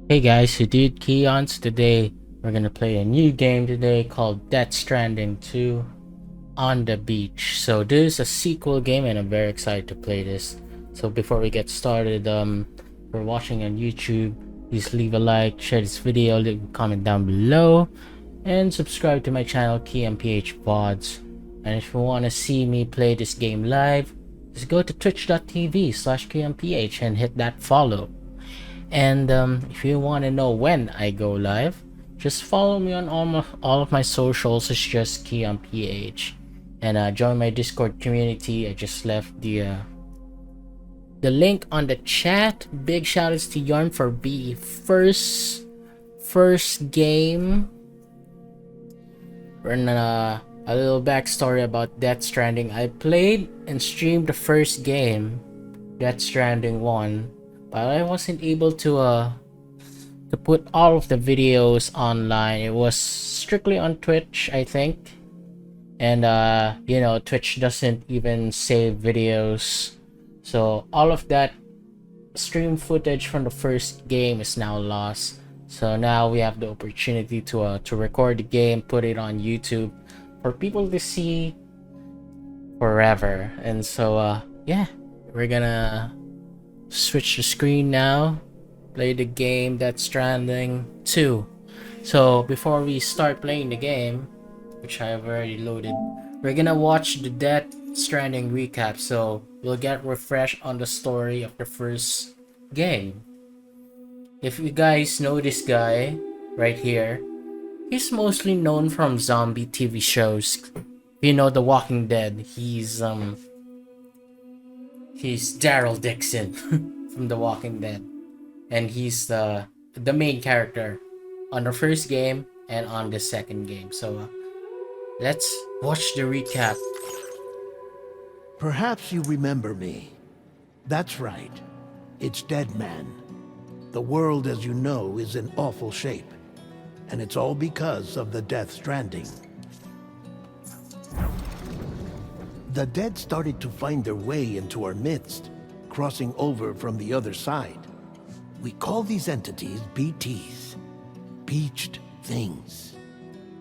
Hey guys, you did Keons. Today we're gonna play a new game today called Stranding 2 on the Beach. So this is a sequel game and I'm very excited to play this. So before we get started, if you're watching on YouTube, please leave a like, share this video, leave a comment down below, and subscribe to my channel Keon PH Pods. And if you wanna see me play this game live, just go to twitch.tv/KMPH and hit that follow. And if you want to know when I go live, just follow me on all of my socials. It's just Keon PH, and join my Discord community. I just left the link on the chat. Big shout outs to Yarn for the first game. And a little backstory about Death Stranding. I played and streamed the first game, Death Stranding 1, but I wasn't able to put all of the videos online. It was strictly on Twitch, I think. And Twitch doesn't even save videos. So all of that stream footage from the first game is now lost. So now we have the opportunity to record the game, put it on YouTube for people to see forever. And so yeah, we're gonna switch the screen now, play the game Death Stranding 2. So before we start playing the game, which I have already loaded, we're gonna watch the Death Stranding recap, so we'll get refreshed on the story of the first game. If you guys know this guy right here, he's mostly known from zombie TV shows. You know, The Walking Dead. He's Daryl Dixon from The Walking Dead, and he's the main character on the first game and on the second game. So let's watch the recap. Perhaps you remember me. That's right. It's Dead Man. The world, as you know, is in awful shape. And it's all because of the Death Stranding. The dead started to find their way into our midst, crossing over from the other side. We call these entities BTs, Beached Things.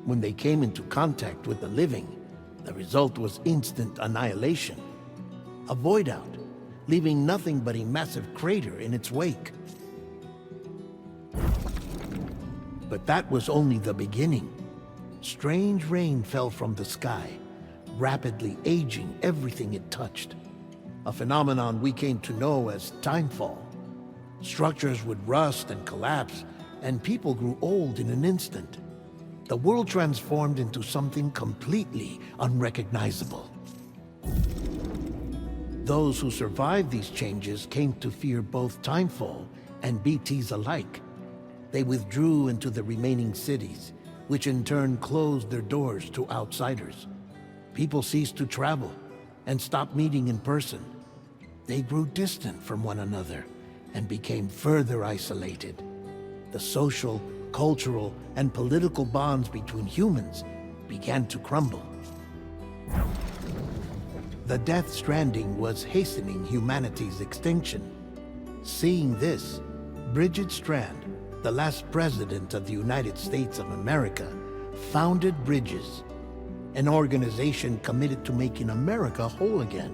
When they came into contact with the living, the result was instant annihilation. A void out, leaving nothing but a massive crater in its wake. But that was only the beginning. Strange rain fell from the sky, rapidly aging everything it touched. A phenomenon we came to know as timefall. Structures would rust and collapse, and people grew old in an instant. The world transformed into something completely unrecognizable. Those who survived these changes came to fear both timefall and BTs alike. They withdrew into the remaining cities, which in turn closed their doors to outsiders. People ceased to travel and stopped meeting in person. They grew distant from one another and became further isolated. The social, cultural, and political bonds between humans began to crumble. The Death Stranding was hastening humanity's extinction. Seeing this, Bridget Strand, the last president of the United States of America, founded Bridges, an organization committed to making America whole again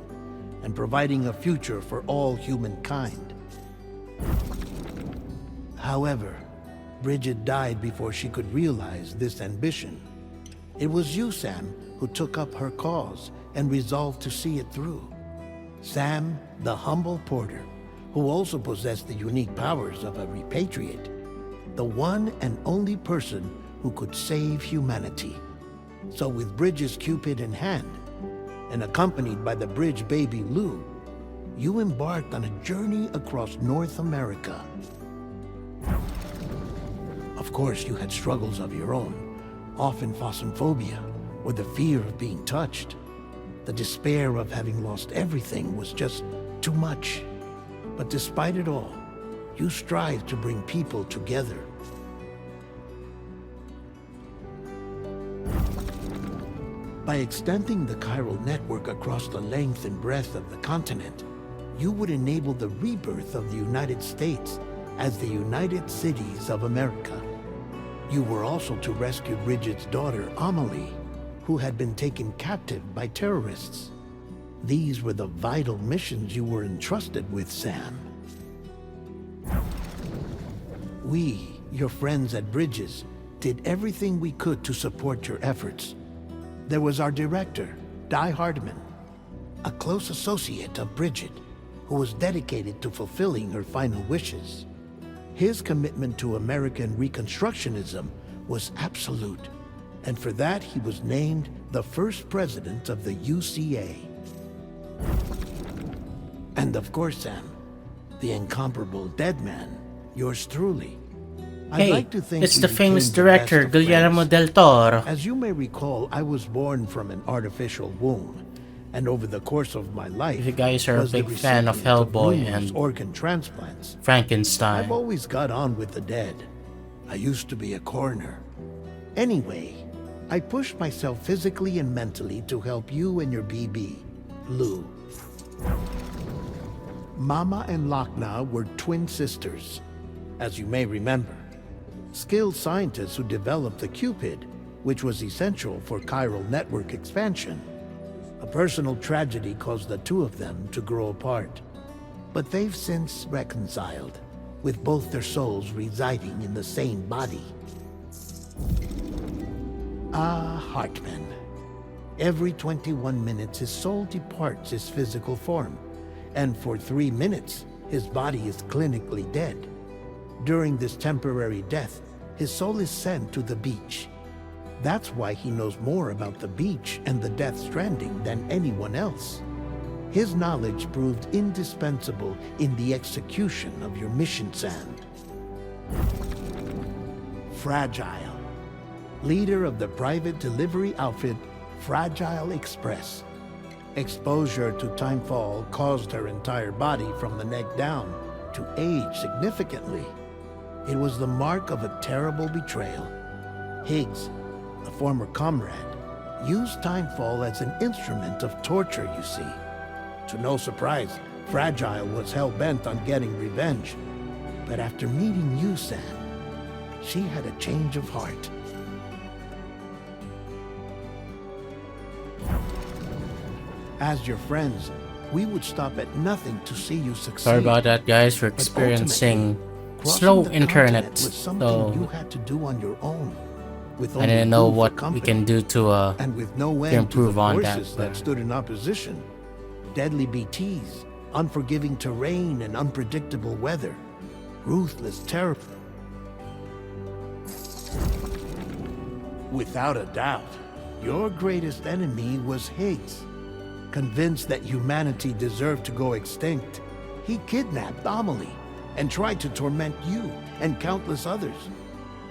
and providing a future for all humankind. However, Bridget died before she could realize this ambition. It was you, Sam, who took up her cause and resolved to see it through. Sam, the humble porter, who also possessed the unique powers of a repatriate, the one and only person who could save humanity. So with Bridges' Cupid in hand, and accompanied by the bridge baby Lou, you embarked on a journey across North America. Of course, you had struggles of your own, often phasmophobia, or the fear of being touched. The despair of having lost everything was just too much. But despite it all, you strived to bring people together. By extending the chiral network across the length and breadth of the continent, you would enable the rebirth of the United States as the United Cities of America. You were also to rescue Bridget's daughter, Amelie, who had been taken captive by terrorists. These were the vital missions you were entrusted with, Sam. We, your friends at Bridges, did everything we could to support your efforts. There was our director, Di Hardman, a close associate of Bridget, who was dedicated to fulfilling her final wishes. His commitment to American Reconstructionism was absolute, and for that he was named the first president of the UCA. And of course, Sam, the incomparable dead man, yours truly. I'd Hey, like to think it's we the famous became the best director of Guillermo friends. del Toro. As you may recall, I was born from an artificial womb, and over the course of my life, If you guys are a was the big fan of recipient Hellboy numerous and organ transplants. I've Frankenstein, always got on with the dead. I used to be a coroner. Anyway, I pushed myself physically and mentally to help you and your BB, Lou. Mama and Lakna were twin sisters, as you may remember. Skilled scientists who developed the Cupid, which was essential for chiral network expansion. A personal tragedy caused the two of them to grow apart. But they've since reconciled, with both their souls residing in the same body. Hartman. Every 21 minutes his soul departs his physical form, and for 3 minutes his body is clinically dead. During this temporary death, his soul is sent to the beach. That's why he knows more about the beach and the Death Stranding than anyone else. His knowledge proved indispensable in the execution of your mission, Sam. Fragile. Leader of the private delivery outfit, Fragile Express. Exposure to timefall caused her entire body from the neck down to age significantly. It was the mark of a terrible betrayal. Higgs, a former comrade, used timefall as an instrument of torture, you see. To no surprise, Fragile was hell-bent on getting revenge. But after meeting you, Sam, she had a change of heart. As your friends, we would stop at nothing to see you succeed. sorry about that, guys. We're But experiencing ultimately, crossing slow the internet, continent was something you so had to do on your own. With I only didn't know food for what we company, can do to and with no to end to the improve on that. forces that stood in opposition. Deadly BTs, unforgiving terrain and unpredictable weather, ruthless terror. Without a doubt, your greatest enemy was Higgs. Convinced that humanity deserved to go extinct, he kidnapped Amelie and tried to torment you and countless others.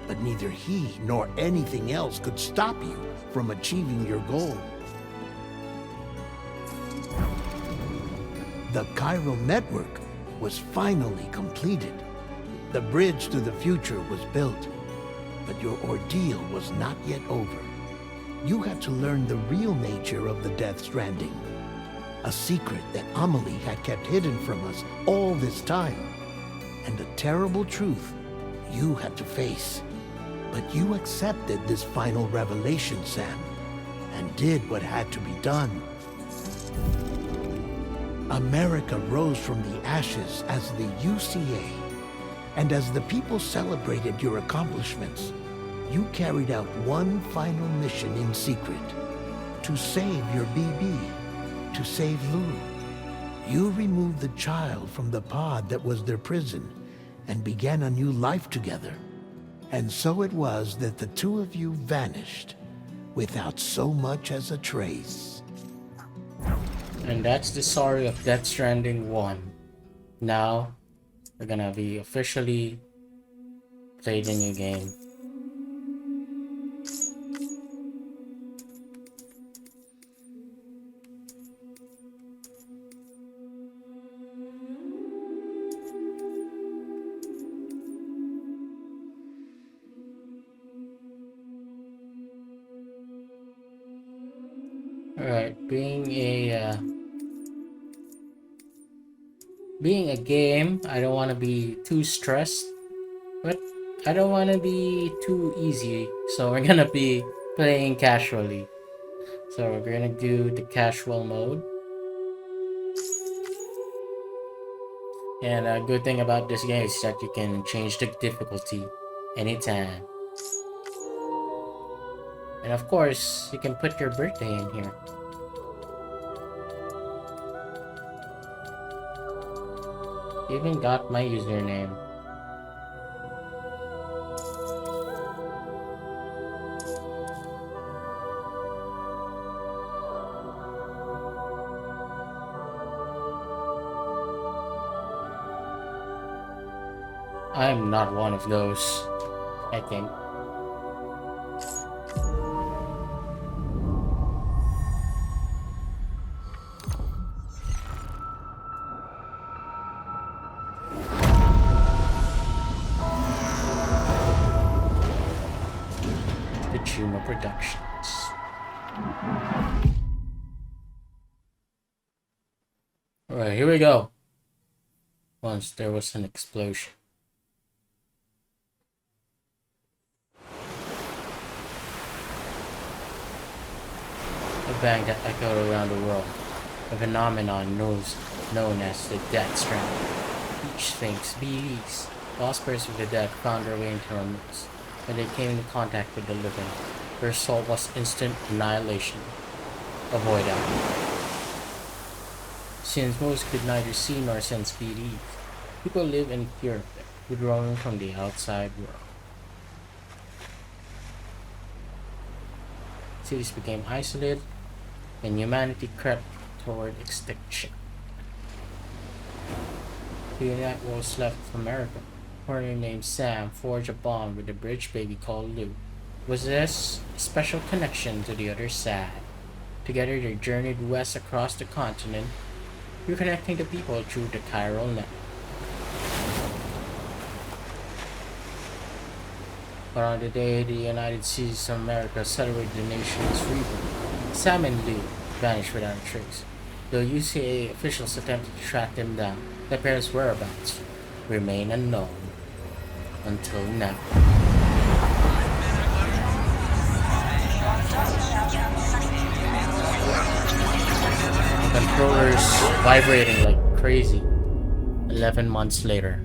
But neither he nor anything else could stop you from achieving your goal. The chiral network was finally completed. The bridge to the future was built, but your ordeal was not yet over. You had to learn the real nature of the Death Stranding, a secret that Amelie had kept hidden from us all this time, and a terrible truth you had to face. But you accepted this final revelation, Sam, and did what had to be done. America rose from the ashes as the UCA, and as the people celebrated your accomplishments, you carried out one final mission in secret, to save your BB, to save Lou. You removed the child from the pod that was their prison and began a new life together. And so it was that the two of you vanished without so much as a trace. And that's the story of Death Stranding 1. Now, we're gonna be officially play the new game. Alright, being a Being a game, I don't want to be too stressed, but I don't want to be too easy. So we're gonna be playing casually. So we're gonna do the casual mode. And a good thing about this game is that you can change the difficulty anytime. And of course, you can put your birthday in here. Even got my username. I'm not one of those, I think. The Chuma Productions. Alright, here we go. Once there was an explosion. A bang that echoed around the world. A phenomenon known as the Death Stranding. Each thinks BDs, lost spirits of the dead, found their way into our midst. When they came into contact with the living, their result was instant annihilation. Avoid that. Since most could neither see nor sense BDs, people live in fear of them, withdrawing from the outside world. Cities became isolated, and humanity crept toward extinction. The United was left of America. A foreigner named Sam forged a bond with a British baby called Lou. Was this a special connection to the other side? Together they journeyed west across the continent, reconnecting the people through the chiral net. But on the day the United States of America celebrated the nation's freedom, Sam and Lou vanished without a trace. Though UCA officials attempted to track them down, their parents' whereabouts remain unknown until now. Controllers vibrating like crazy 11 months later.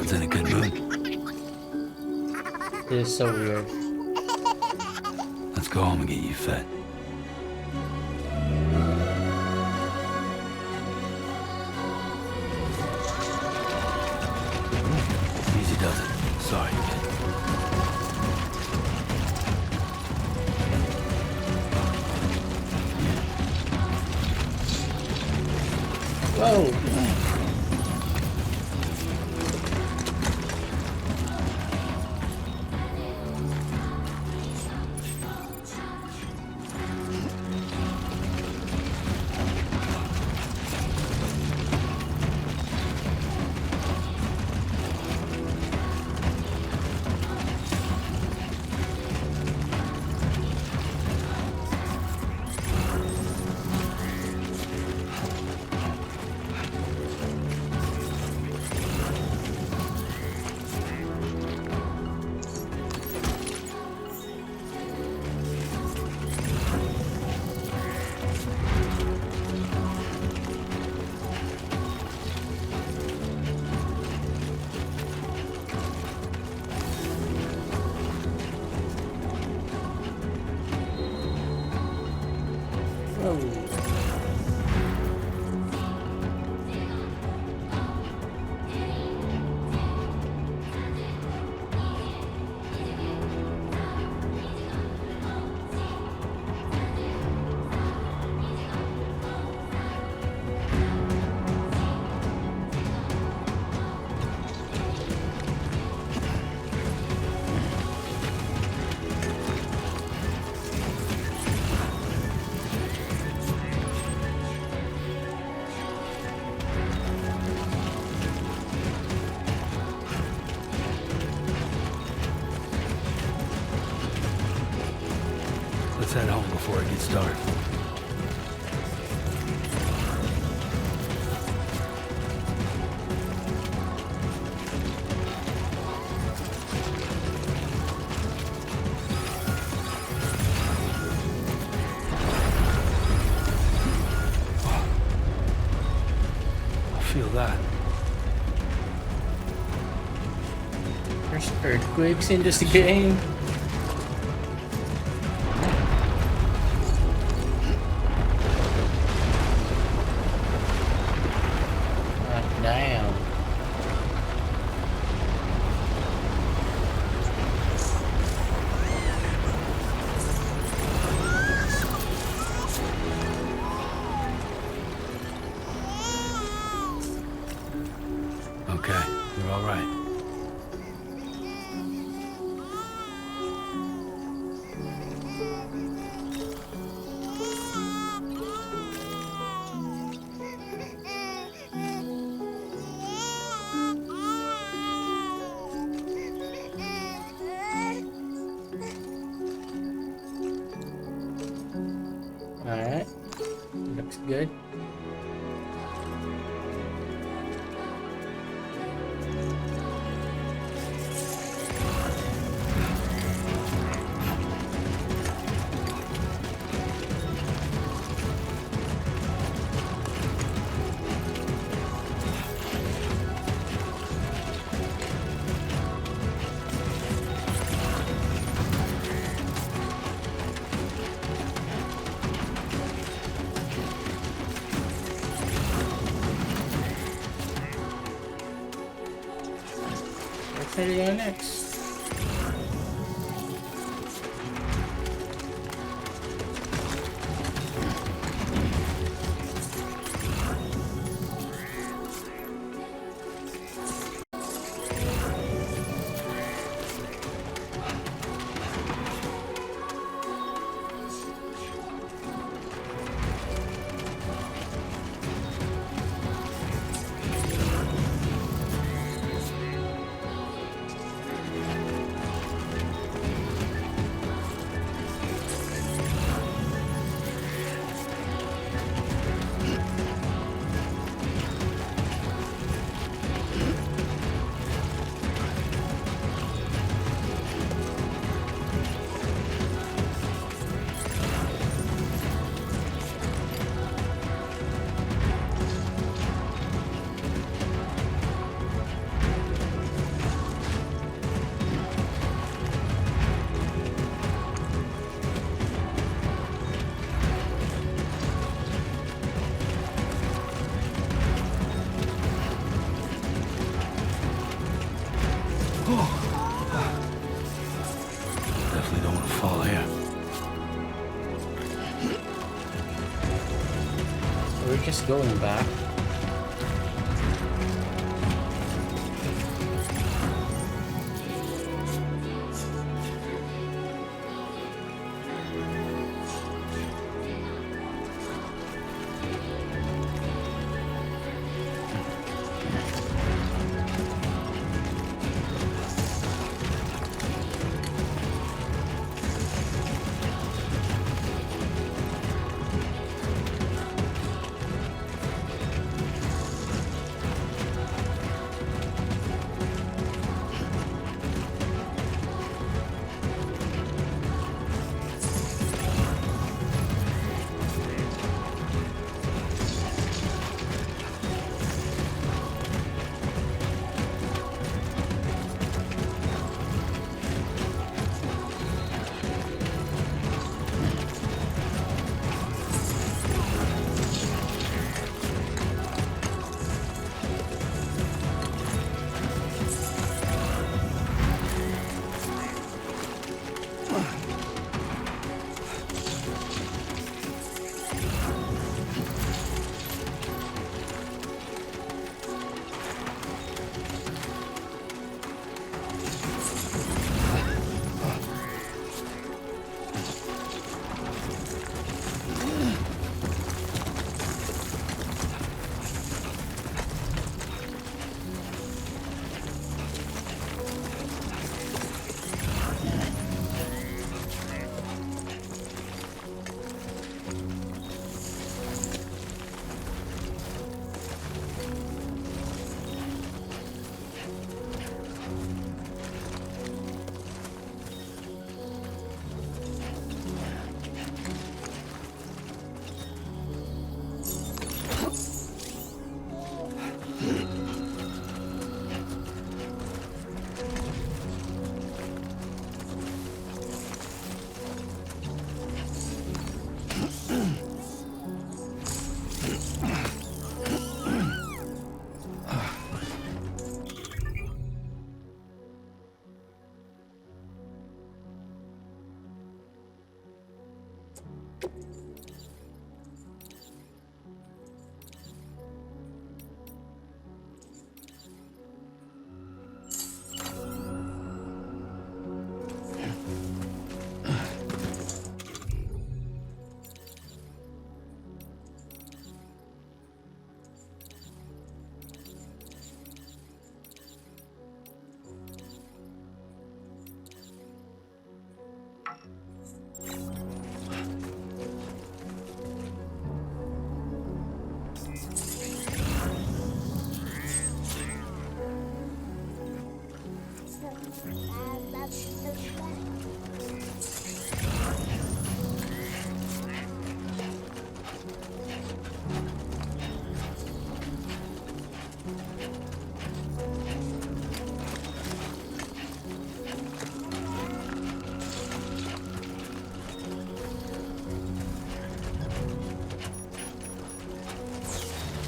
Everyone's in a good mood. This is so weird. Let's go home and get you fed. Easy does it. Sorry, kid. Whoa! Let's head home before it gets dark. I feel that. There's earthquakes in this game. Damn. Okay, you're all right. Alright. Looks good. Where do we go next? Just going back.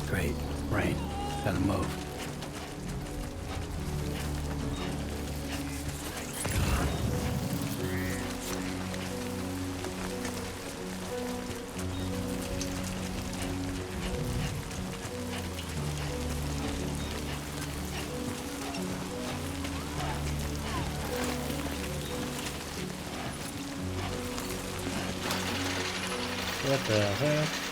Great. Rain. Gotta move. What the heck?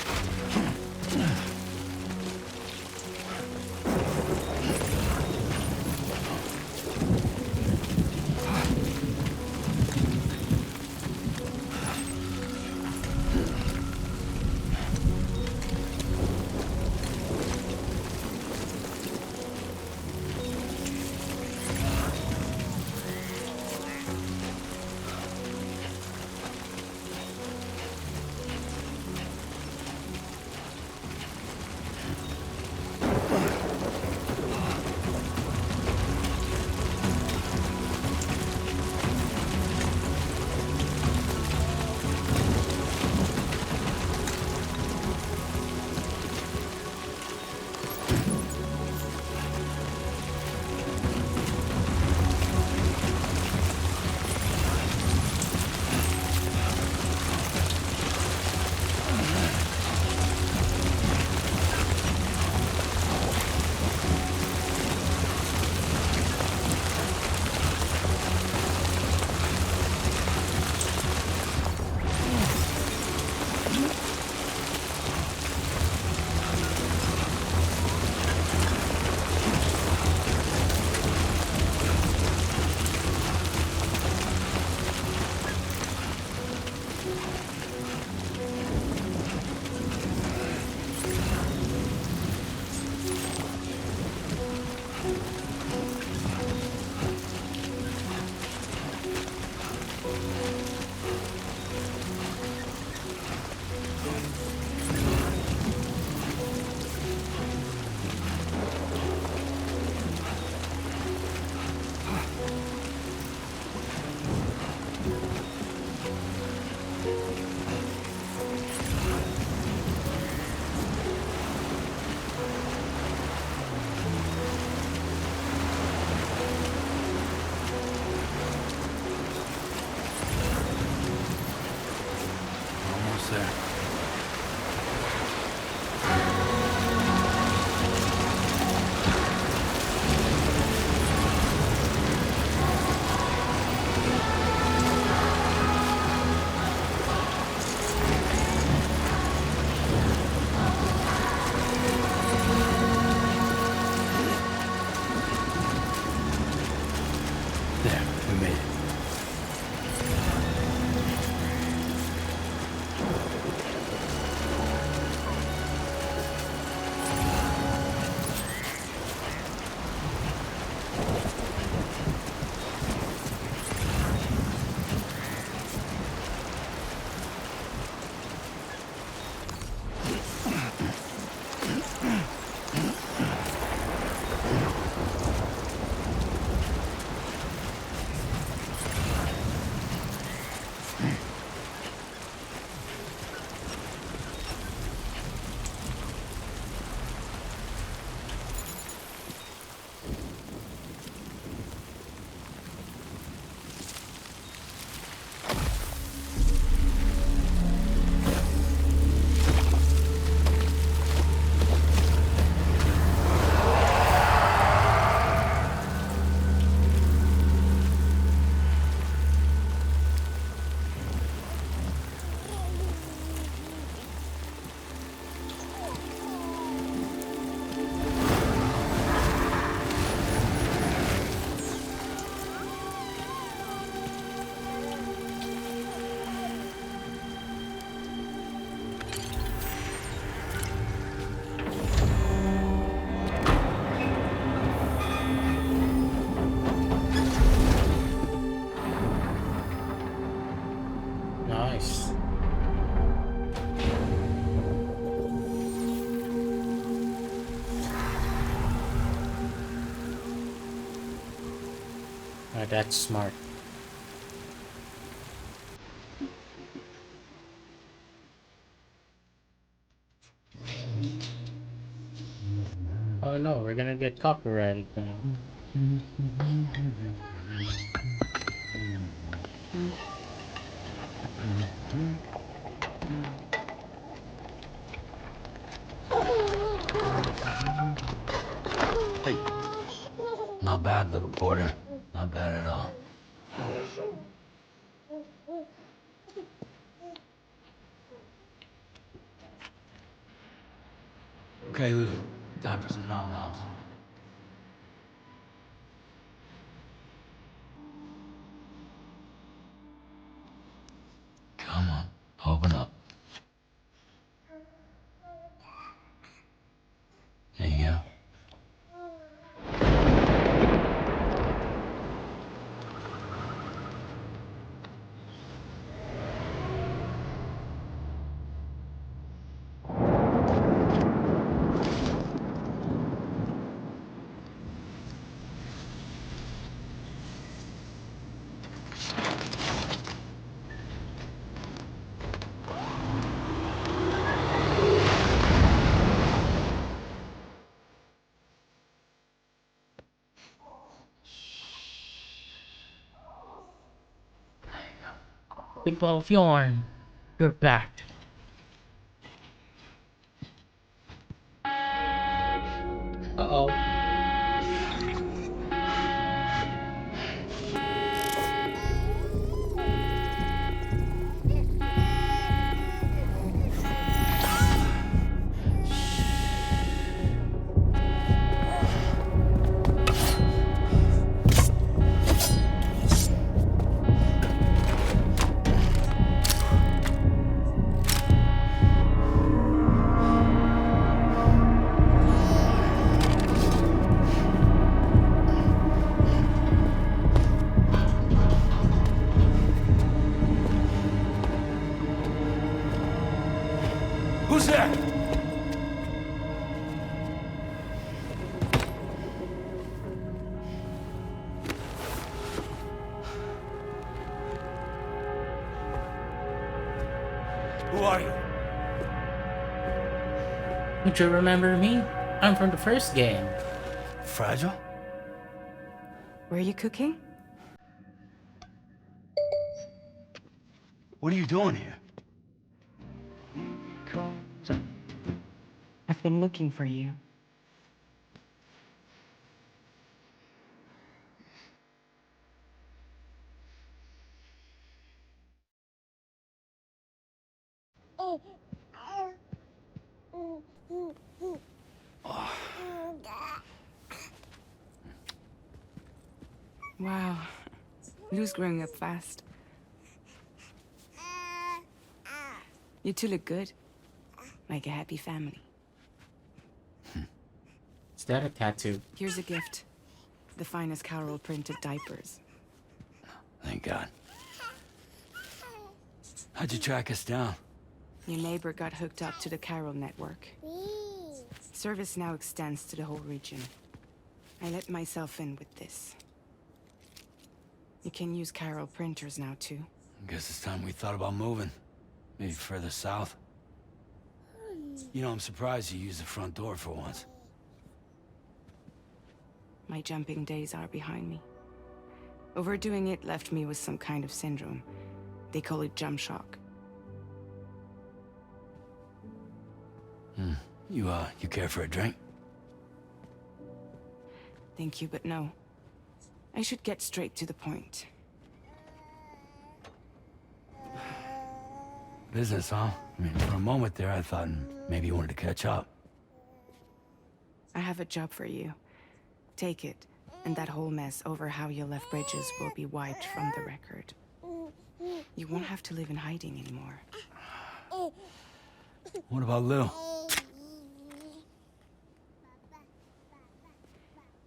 there. There, we made it. Nice. That's smart. Oh no, we're gonna get copyright. Hey. Not bad, little porter. Not bad at all. Okay, Lou. Time for some nom-noms. Come on, open up. There you go. Big ball of yarn. You're back. Uh-oh. Who's there? Who are you? Don't you remember me? I'm from the first game. Fragile? Were you cooking? What are you doing here? been looking for you. Wow. Lou's growing up fast. You two look good. Like a happy family. Is that a tattoo? Here's a gift. The finest Carol printed diapers. Thank God. How'd you track us down? Your neighbor got hooked up to the Carol network. Service now extends to the whole region. I let myself in with this. You can use Carol printers now too. Guess it's time we thought about moving. Maybe further south. You know, I'm surprised you used the front door for once. My jumping days are behind me. Overdoing it left me with some kind of syndrome. They call it jump shock. You care for a drink? Thank you, but no. I should get straight to the point. Business, huh? I mean, for a moment there, I thought maybe you wanted to catch up. I have a job for you. Take it, and that whole mess over how you left Bridges will be wiped from the record. You won't have to live in hiding anymore. What about Lou?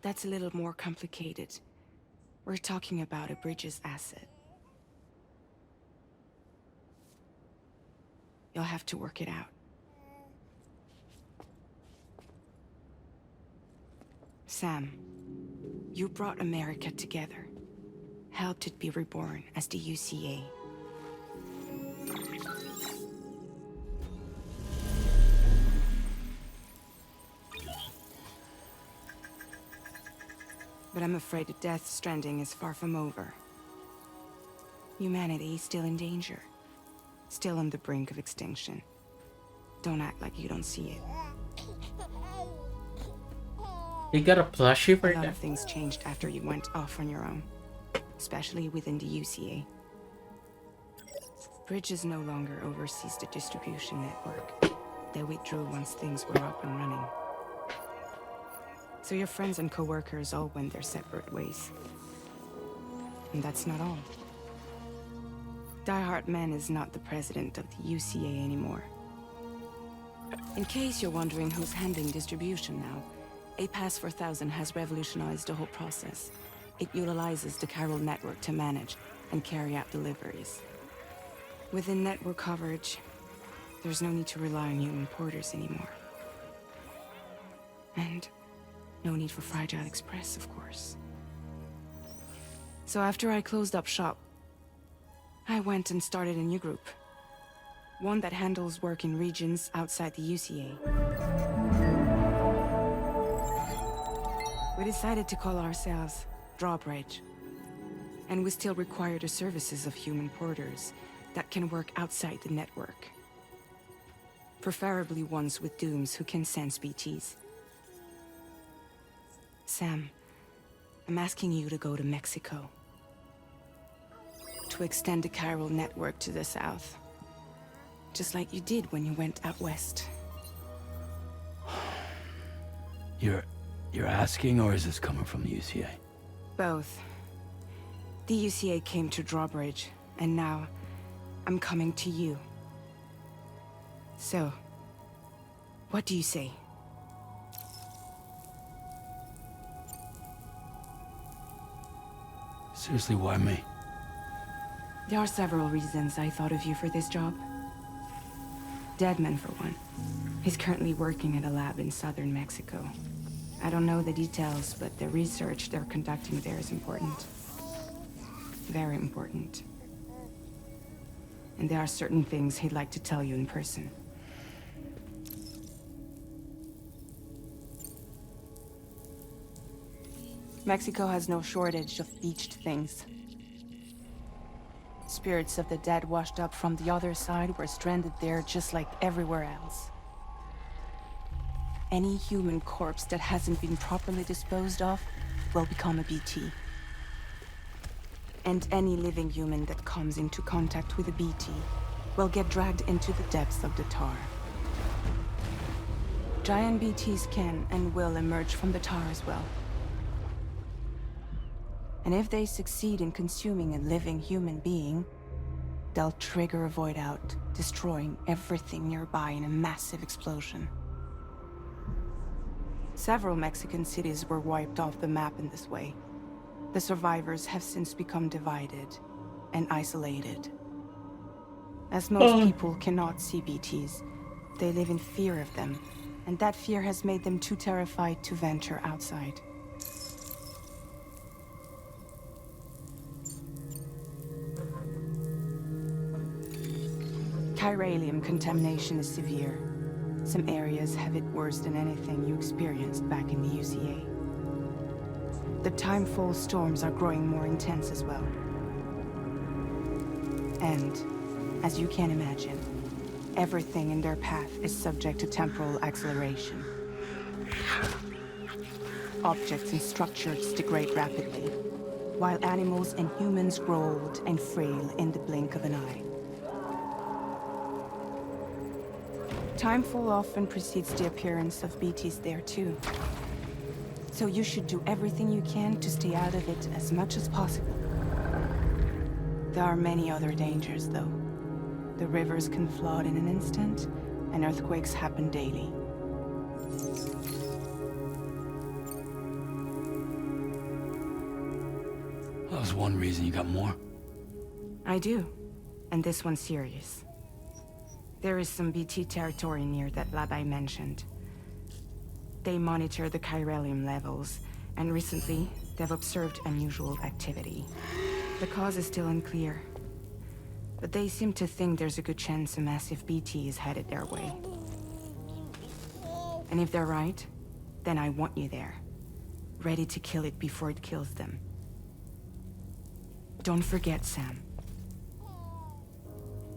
That's a little more complicated. We're talking about a Bridges asset. You'll have to work it out. Sam, you brought America together. Helped it be reborn as the UCA. But I'm afraid that Death Stranding is far from over. Humanity is still in danger. Still on the brink of extinction. Don't act like you don't see it. You got a plushie for A lot that? of things changed after you went off on your own. Especially within the UCA. Bridges no longer oversees the distribution network. They withdrew once things were up and running. So your friends and co-workers all went their separate ways. And that's not all. Die Hard Man is not the president of the UCA anymore. In case you're wondering who's handling distribution now, A Pass for 1000 has revolutionized the whole process. It utilizes the Carol network to manage and carry out deliveries. Within network coverage, there's no need to rely on human porters anymore. And no need for Fragile Express, of course. So after I closed up shop, I went and started a new group. One that handles work in regions outside the UCA. We decided to call ourselves Drawbridge. And we still require the services of human porters that can work outside the network. Preferably ones with dooms who can sense BTs. Sam, I'm asking you to go to Mexico. To extend the Carol network to the south. Just like you did when you went out west. You're asking, or is this coming from the UCA? Both. The UCA came to Drawbridge, and now I'm coming to you. So, what do you say? Seriously, why me? There are several reasons I thought of you for this job. Deadman, for one. He's currently working at a lab in southern Mexico. I don't know the details, but the research they're conducting there is important. Very important. And there are certain things he'd like to tell you in person. Mexico has no shortage of beached things. Spirits of the dead washed up from the other side were stranded there just like everywhere else. any human corpse that hasn't been properly disposed of will become a BT. And any living human that comes into contact with a BT will get dragged into the depths of the tar. Giant BTs can and will emerge from the tar as well. And if they succeed in consuming a living human being, they'll trigger a void out, destroying everything nearby in a massive explosion. Several Mexican cities were wiped off the map in this way. The survivors have since become divided and isolated. As most people cannot see BTs, they live in fear of them, and that fear has made them too terrified to venture outside. Chiralium contamination is severe. Some areas have it worse than anything you experienced back in the UCA. The timefall storms are growing more intense as well. And, as you can imagine, everything in their path is subject to temporal acceleration. Objects and structures degrade rapidly, while animals and humans grow old and frail in the blink of an eye. Timefall often precedes the appearance of BTs there too. So you should do everything you can to stay out of it as much as possible. There are many other dangers, though. The rivers can flood in an instant, and earthquakes happen daily. That was one reason you got more. I do, and this one's serious. There is some BT territory near that lab I mentioned. They monitor the chiralium levels, and recently, they've observed unusual activity. The cause is still unclear, but they seem to think there's a good chance a massive BT is headed their way. And if they're right, then I want you there, ready to kill it before it kills them. Don't forget, Sam.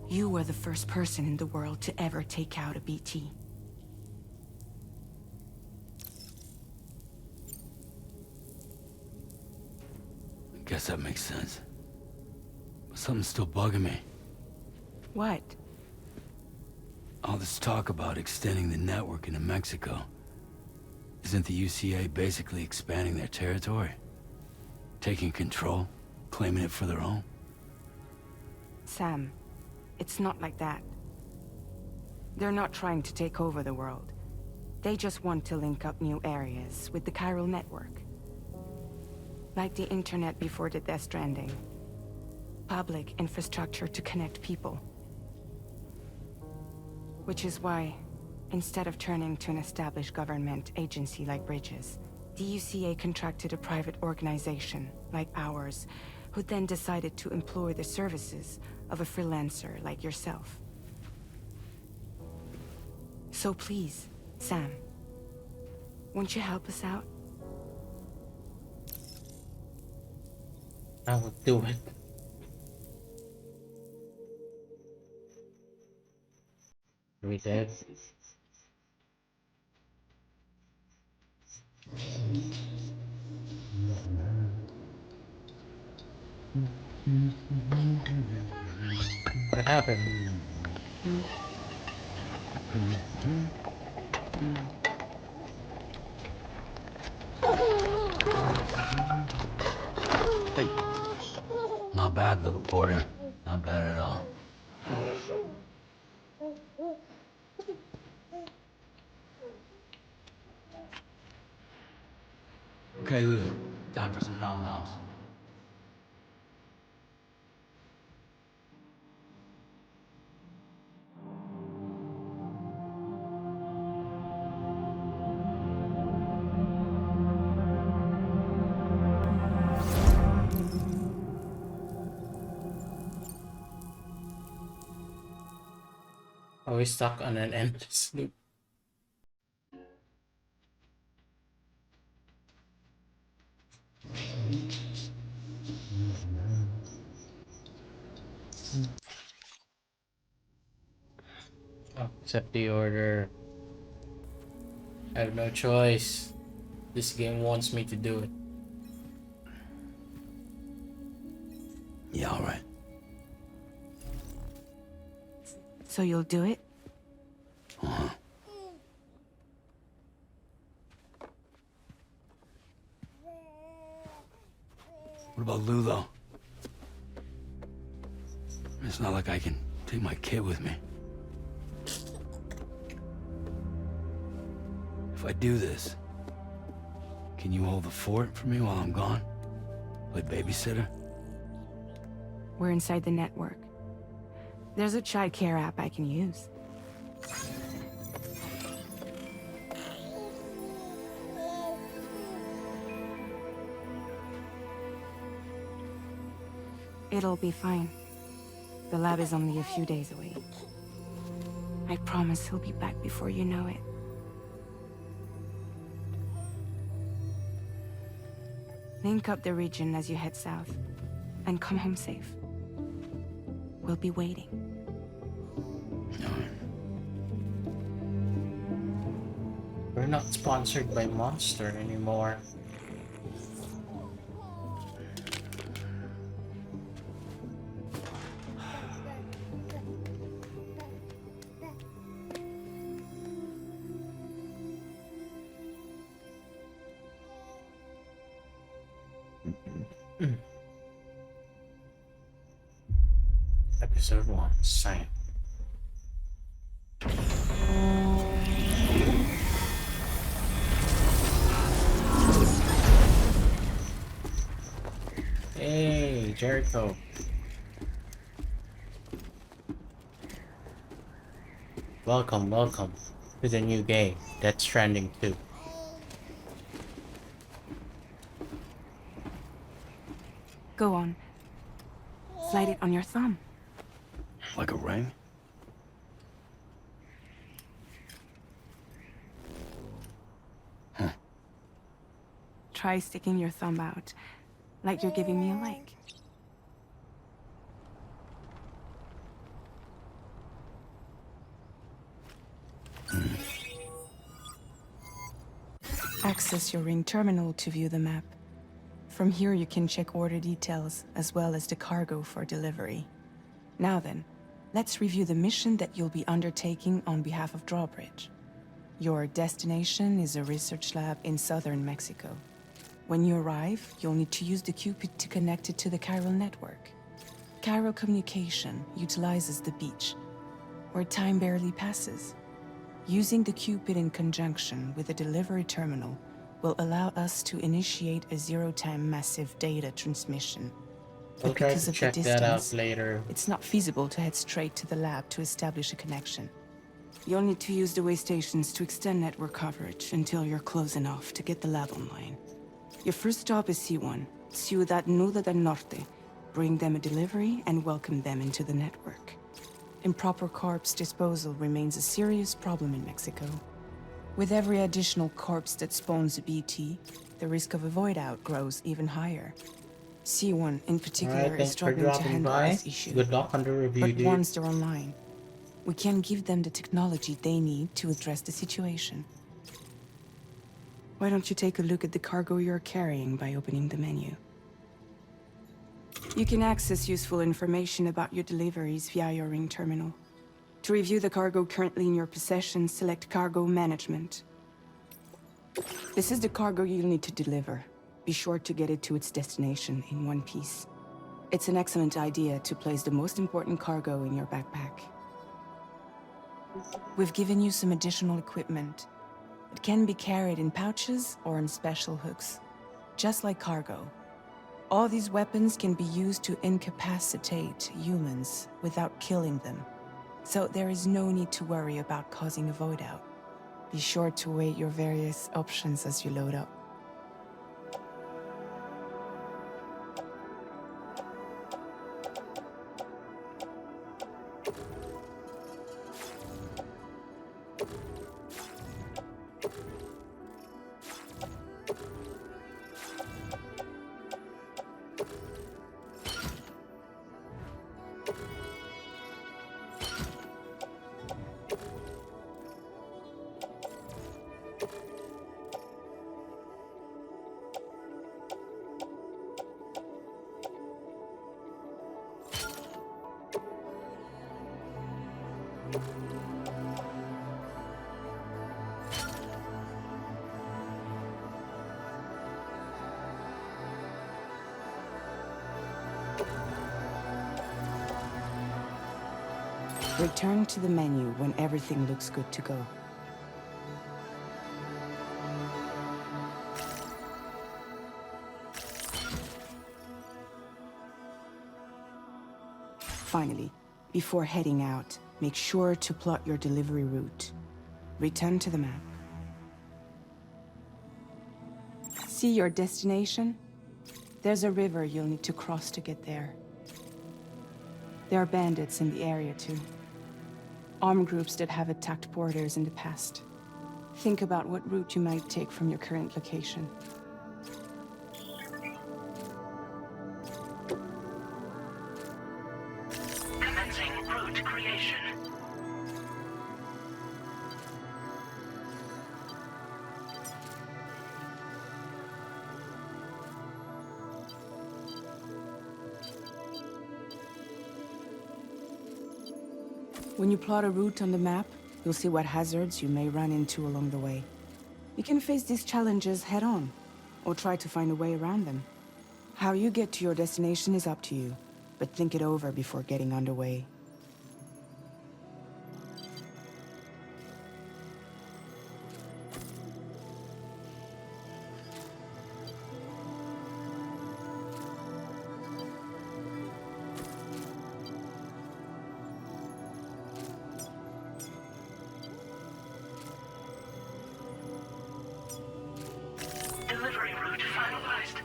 You were the first person in the world to ever take out a BT. I guess that makes sense. But something's still bugging me. What? All this talk about extending the network into Mexico. Isn't the UCA basically expanding their territory? Taking control? Claiming it for their own? Sam, it's not like that. They're not trying to take over the world. They just want to link up new areas with the chiral network. Like the internet before the Death Stranding. Public infrastructure to connect people. Which is why, instead of turning to an established government agency like Bridges, the UCA contracted a private organization, like ours, who then decided to employ the services of a freelancer like yourself. So please, Sam, won't you help us out? I will do it. Are we dead? What happened? Hey. Not bad, little porter. Not bad at all. Okay, Lulu. Time for some nom-noms. Are we stuck on an endless loop? Oh, accept the order. I have no choice. This game wants me to do it. Yeah, all right. So you'll do it? Uh-huh. What about Lou, though? It's not like I can take my kid with me. If I do this, can you hold the fort for me while I'm gone? Play babysitter? We're inside the network. There's a child care app I can use. It'll be fine. The lab is only a few days away. I promise he'll be back before you know it. Link up the region as you head south, and come home safe. We'll be waiting. All right. We're not sponsored by Monster anymore. Episode 1, sign. Hey, Jericho. Welcome to the new game, Death Stranding 2. Go on. Slide it on your thumb. Like a ring? Try sticking your thumb out, like you're giving me a like. Access your ring terminal to view the map. From here you can check order details, as well as the cargo for delivery. Now then, let's review the mission that you'll be undertaking on behalf of Drawbridge. Your destination is a research lab in southern Mexico. When you arrive, you'll need to use the Cupid to connect it to the chiral network. Chiral communication utilizes the beach, where time barely passes. Using the Cupid in conjunction with the delivery terminal will allow us to initiate a zero-time massive data transmission. I'll But try because to of the check that out distance, later. it's not feasible to head straight to the lab to establish a connection. You'll need to use the way stations to extend network coverage until you're close enough to get the lab online. Your first stop is C1, Ciudad Nuda del Norte. Bring them a delivery and welcome them into the network. Improper corpse disposal remains a serious problem in Mexico. With every additional corpse that spawns a BT, the risk of a void out grows even higher. C1 in particular Alright, is thanks for struggling to dropping handle by. this issue. Good luck on the review, But dude. once they're online, we can give them the technology they need to address the situation. Why don't you take a look at the cargo you're carrying by opening the menu? You can access useful information about your deliveries via your ring terminal. To review the cargo currently in your possession, select Cargo Management. This is the cargo you'll need to deliver. Be sure to get it to its destination in one piece. It's an excellent idea to place the most important cargo in your backpack. We've given you some additional equipment. It can be carried in pouches or on special hooks, just like cargo. All these weapons can be used to incapacitate humans without killing them. So there is no need to worry about causing a void out. Be sure to weigh your various options as you load up. Return to the menu when everything looks good to go. Finally, before heading out, make sure to plot your delivery route. Return to the map. See your destination? There's a river you'll need to cross to get there. There are bandits in the area too. Armed groups that have attacked borders in the past. Think about what route you might take from your current location. Commencing route creation. When you plot a route on the map, you'll see what hazards you may run into along the way. You can face these challenges head-on, or try to find a way around them. How you get to your destination is up to you, but think it over before getting underway. Delivery route finalized.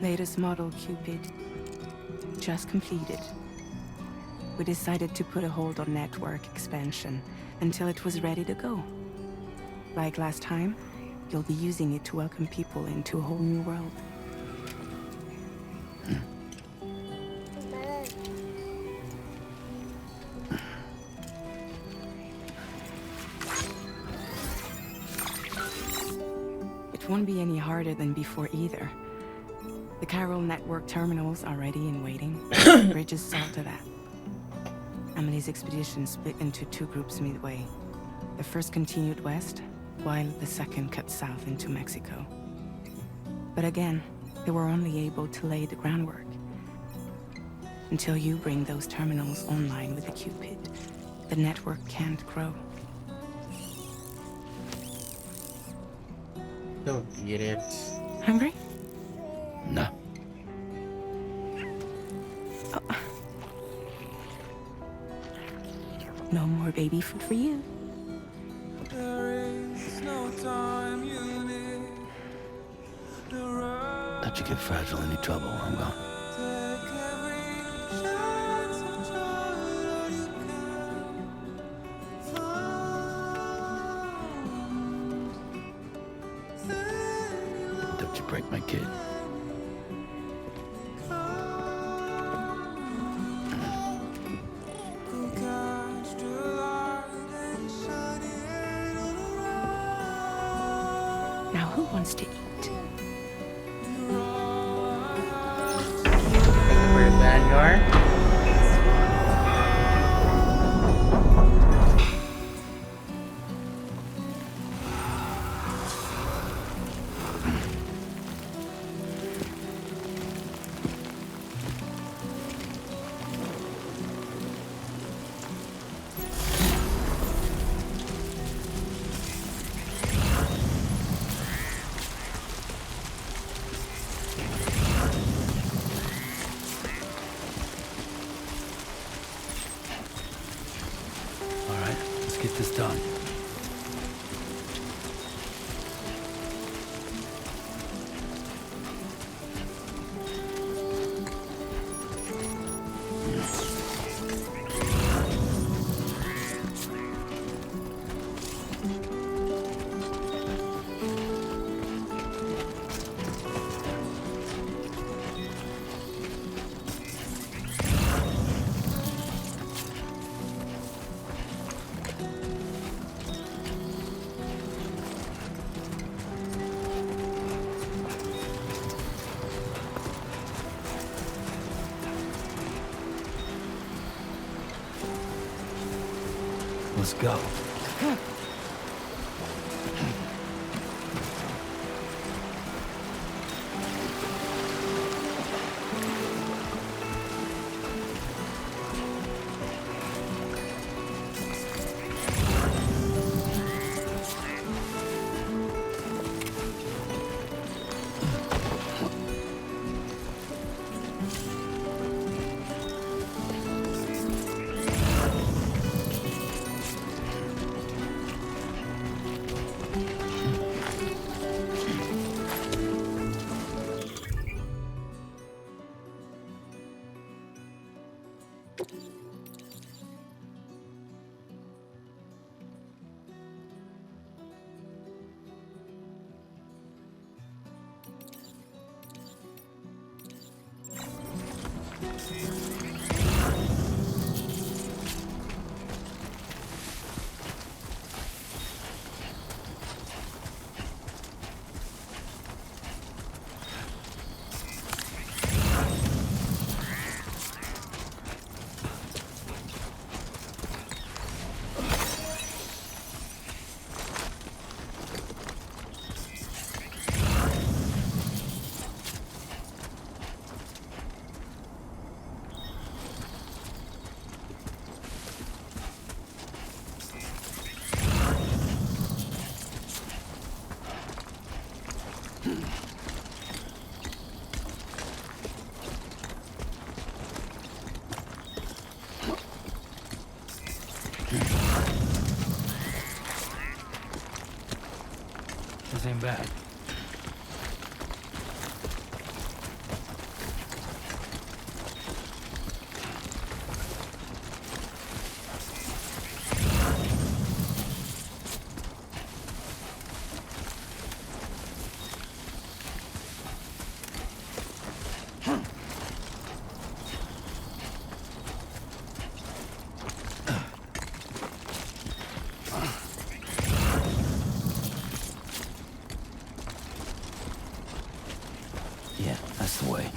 Latest model Cupid. Just completed. We decided to put a hold on network expansion until it was ready to go. Like last time, you'll be using it to welcome people into a whole new world. It won't be any harder than before either. The Chiral network terminals are ready and waiting. Bridges saw to that. Emily's expedition split into two groups midway. The first continued west, while the second cut south into Mexico. But again, they were only able to lay the groundwork. Until you bring those terminals online with the Cupid, the network can't grow. Don't eat it. Hungry? No. No more baby food for you. Let you get fragile any trouble, I'm gone. Don't you break my kid. Now who wants to eat? Thank you for your Vanguard. All right, let's get this done. Let's go. This ain't bad. Yeah, that's the way.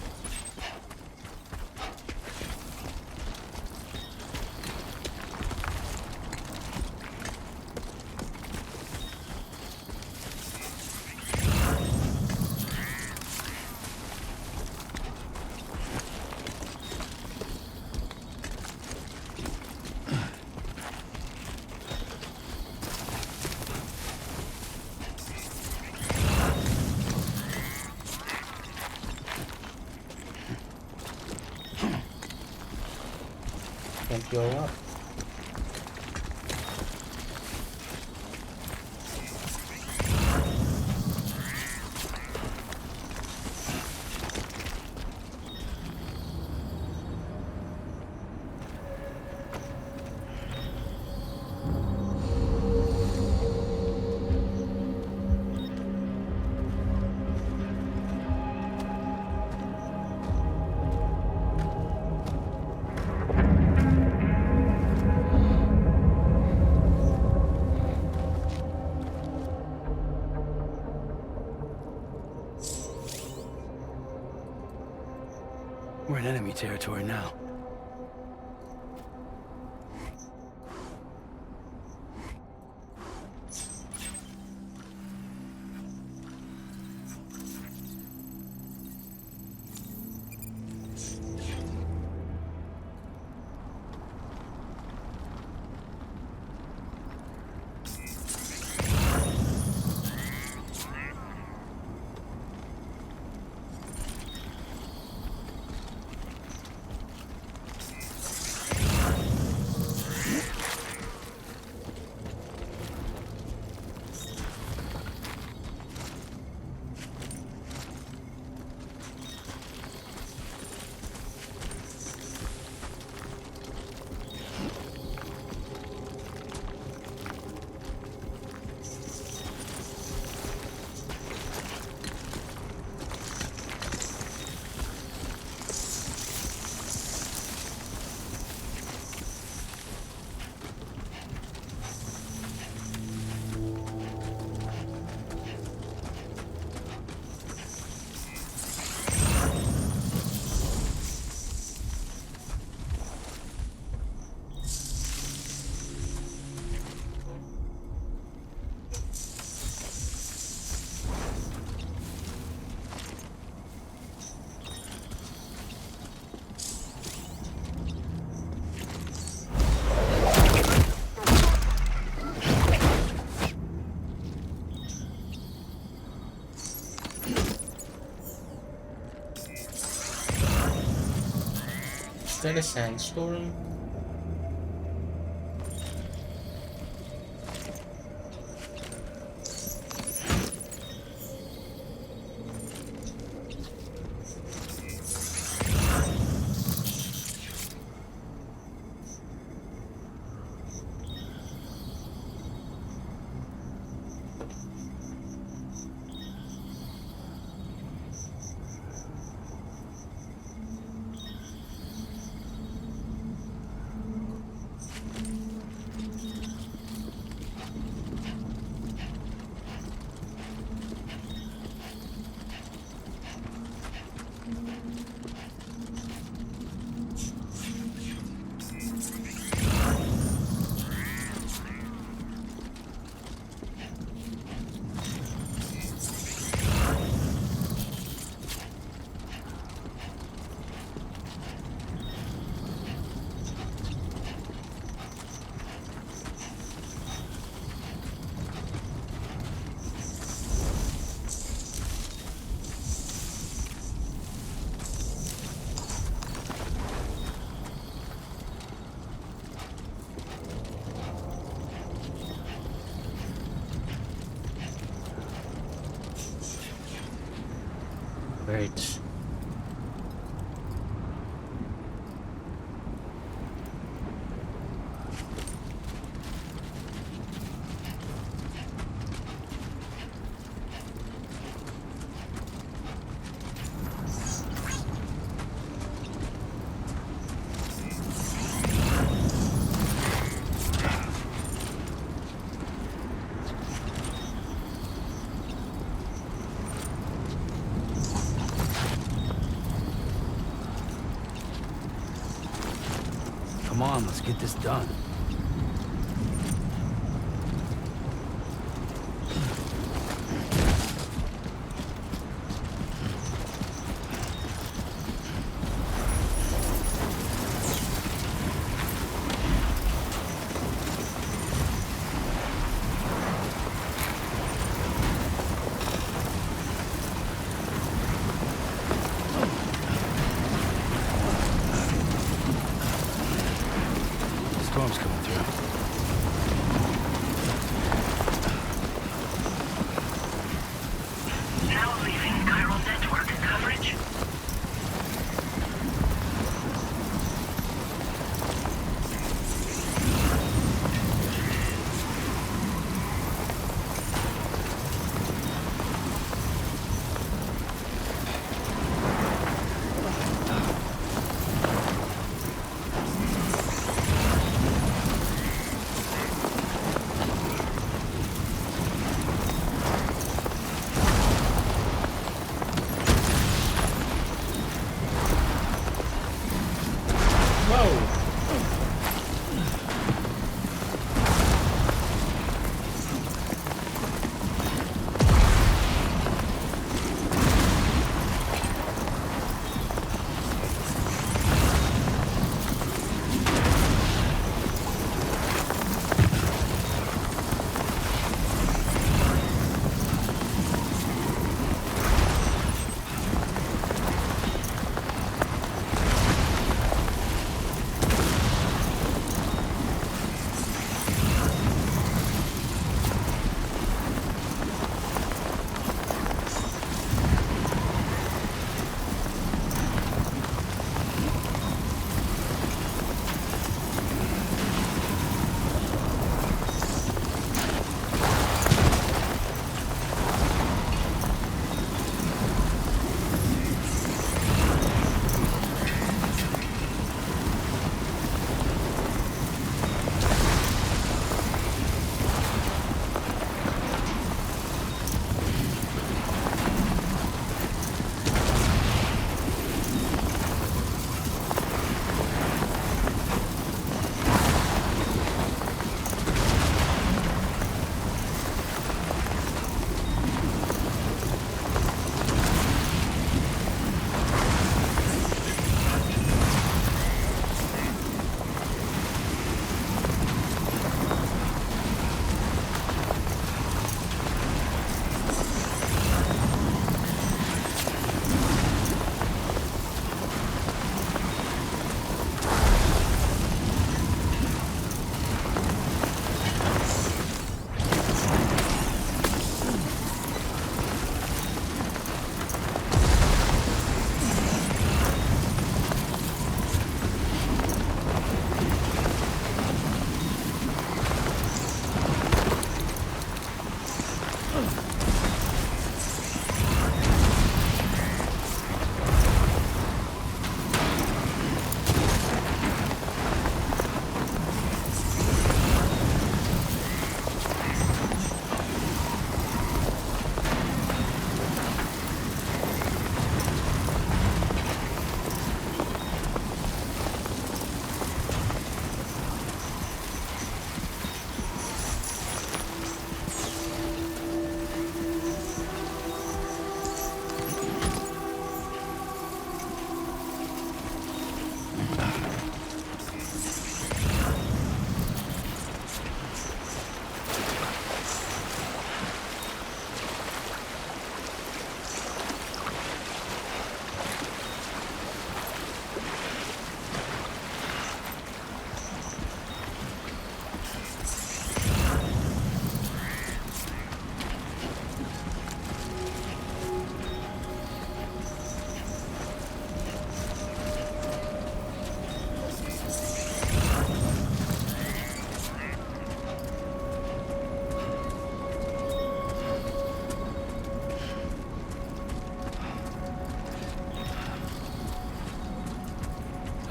Can't go up. We're in enemy territory now. like a sandstorm. Right. Come on, let's get this done. Storm's coming through. Now leaving chiral network coverage.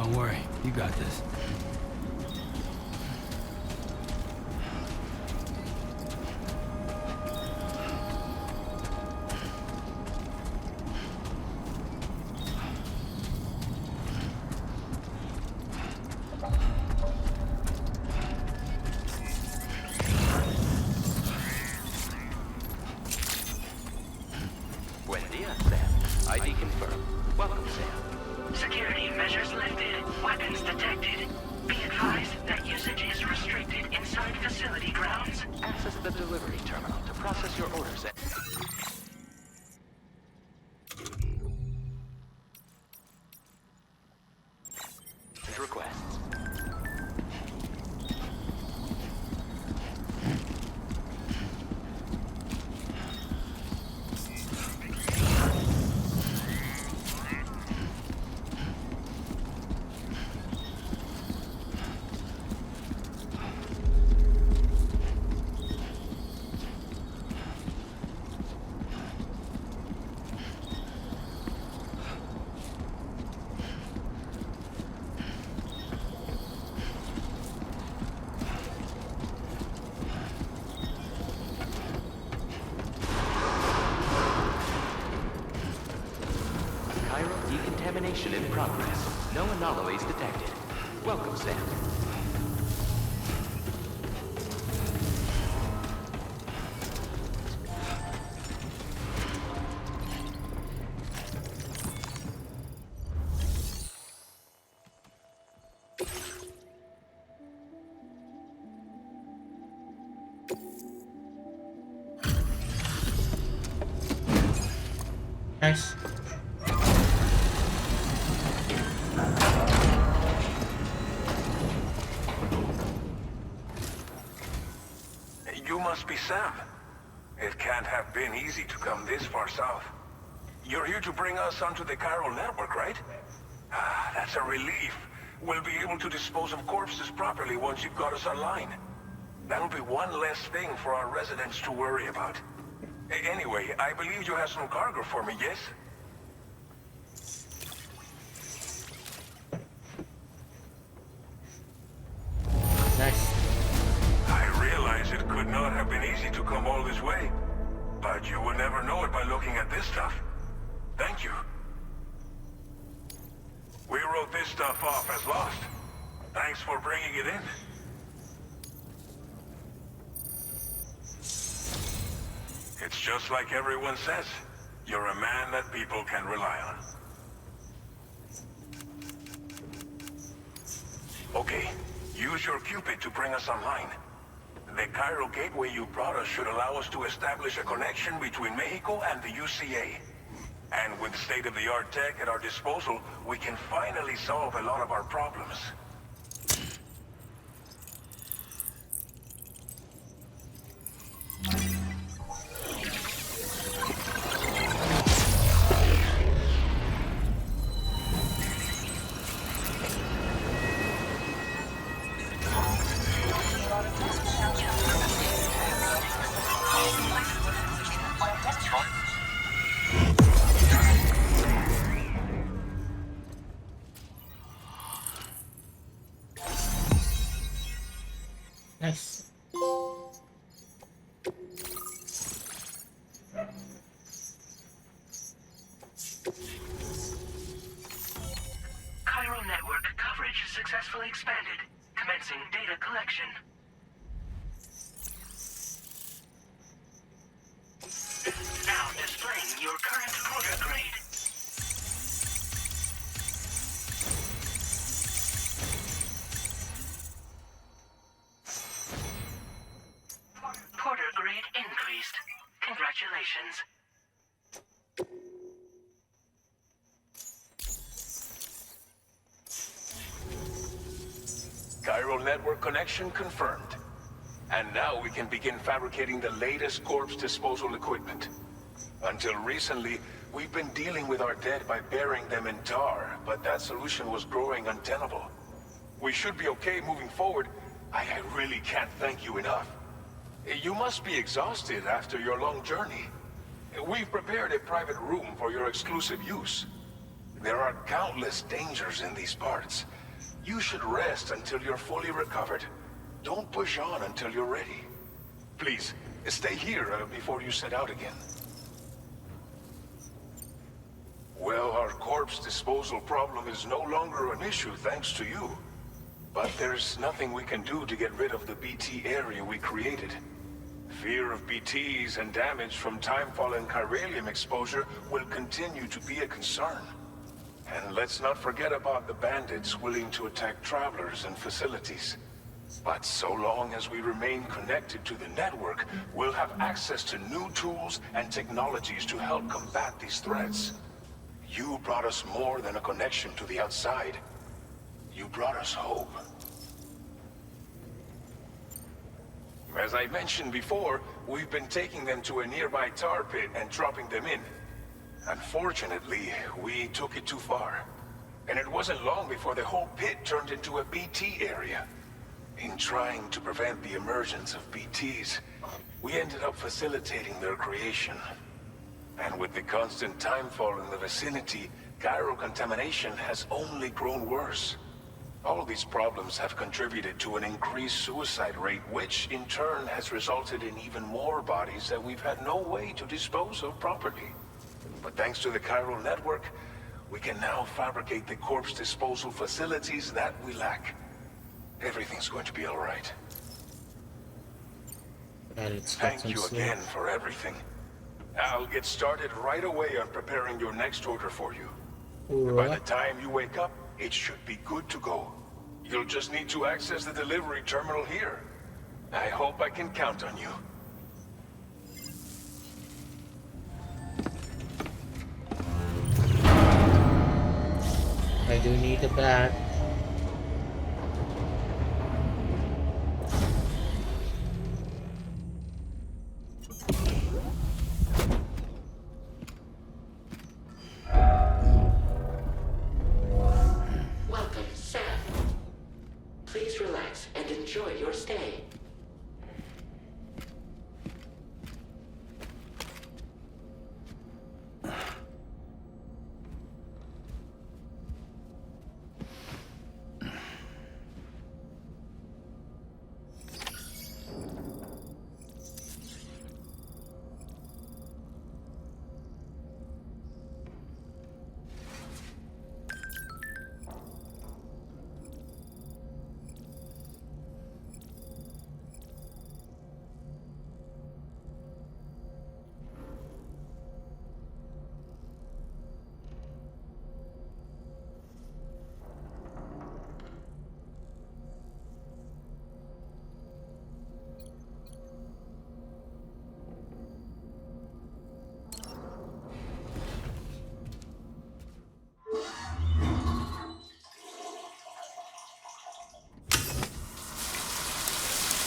Don't worry, you got this. Buen dia, Sam. ID confirmed. Welcome, Sam. Security measures lifted. Weapons detected. Be advised that usage is restricted inside facility grounds. Access the delivery terminal to process your orders and... requests. Decontamination in progress. No anomalies detected. Welcome, Sam. Nice. You must be Sam. It can't have been easy to come this far south. You're here to bring us onto the chiral network, right? Ah, that's a relief. We'll be able to dispose of corpses properly once you've got us online. That'll be one less thing for our residents to worry about. Anyway, I believe you have some cargo for me, yes? Nice. I realize it could not have been easy to come all this way. But you will never know it by looking at this stuff. Thank you. We wrote this stuff off as lost. Thanks for bringing it in. It's just like everyone says. You're a man that people can rely on. Okay, use your Cupid to bring us online. The chiral gateway you brought us should allow us to establish a connection between Mexico and the UCA. And with state-of-the-art tech at our disposal, we can finally solve a lot of our problems. Nice. Chiral network coverage successfully expanded. Commencing data collection. Now displaying your current Porter grade. Porter grade increased. Congratulations. Chiral network connection confirmed. And now we can begin fabricating the latest corpse disposal equipment. Until recently, we've been dealing with our dead by burying them in tar, but that solution was growing untenable. We should be okay moving forward. I really can't thank you enough. You must be exhausted after your long journey. We've prepared a private room for your exclusive use. There are countless dangers in these parts, You should rest until you're fully recovered. Don't push on until you're ready. Please, stay here before you set out again. Well, our corpse disposal problem is no longer an issue thanks to you. But there's nothing we can do to get rid of the BT area we created. Fear of BTs and damage from timefall and chiralium exposure will continue to be a concern. And let's not forget about the bandits willing to attack travelers and facilities. But so long as we remain connected to the network, we'll have access to new tools and technologies to help combat these threats. You brought us more than a connection to the outside. You brought us hope. As I mentioned before, we've been taking them to a nearby tar pit and dropping them in. Unfortunately, we took it too far. And it wasn't long before the whole pit turned into a BT area. In trying to prevent the emergence of BTs, we ended up facilitating their creation. And with the constant timefall in the vicinity, gyro contamination has only grown worse. All these problems have contributed to an increased suicide rate, which in turn has resulted in even more bodies that we've had no way to dispose of properly. But thanks to the chiral network, we can now fabricate the corpse disposal facilities that we lack. Everything's going to be all right. Thank you again for everything. I'll get started right away on preparing your next order for you. By the time you wake up, it should be good to go. You'll just need to access the delivery terminal here. I hope I can count on you. I do need a bat. Welcome, Sam. Please relax and enjoy your stay.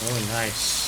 Oh, nice.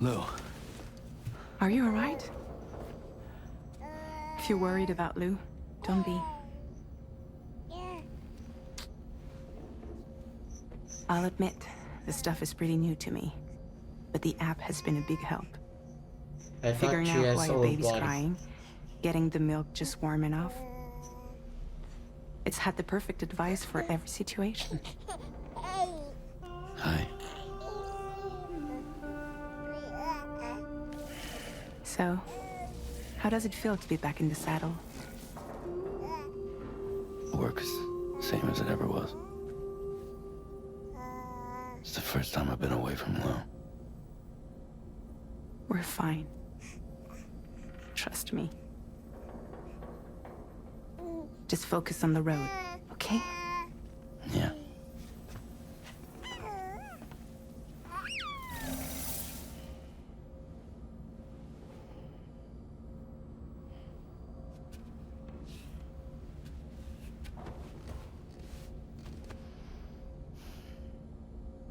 Lou, Are you alright? If you're worried about Lou, don't be. I'll admit, the stuff is pretty new to me, but the app has been a big help. I thought Figuring she out has why your old baby's body. crying, getting the milk just warm enough. It's had the perfect advice for every situation. hi. So, how does it feel to be back in the saddle? Works same as it ever was. It's the first time I've been away from Lou. We're fine. Trust me. Just focus on the road, okay? Yeah.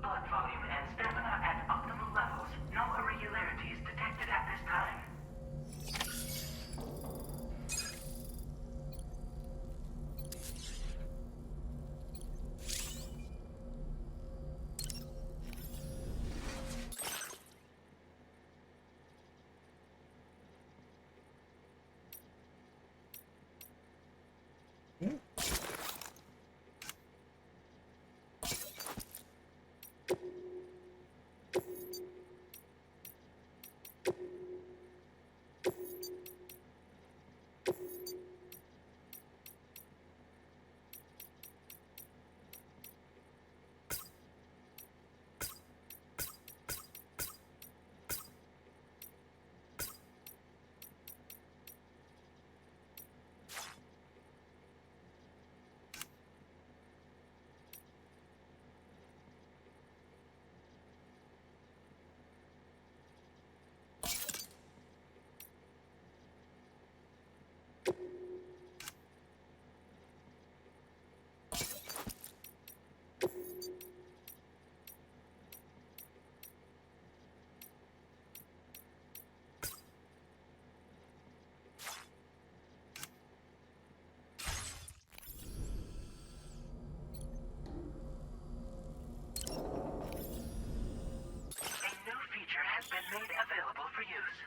Blood volume and stamina at optimal levels. No irregularities detected at this time. A new feature has been made available for use.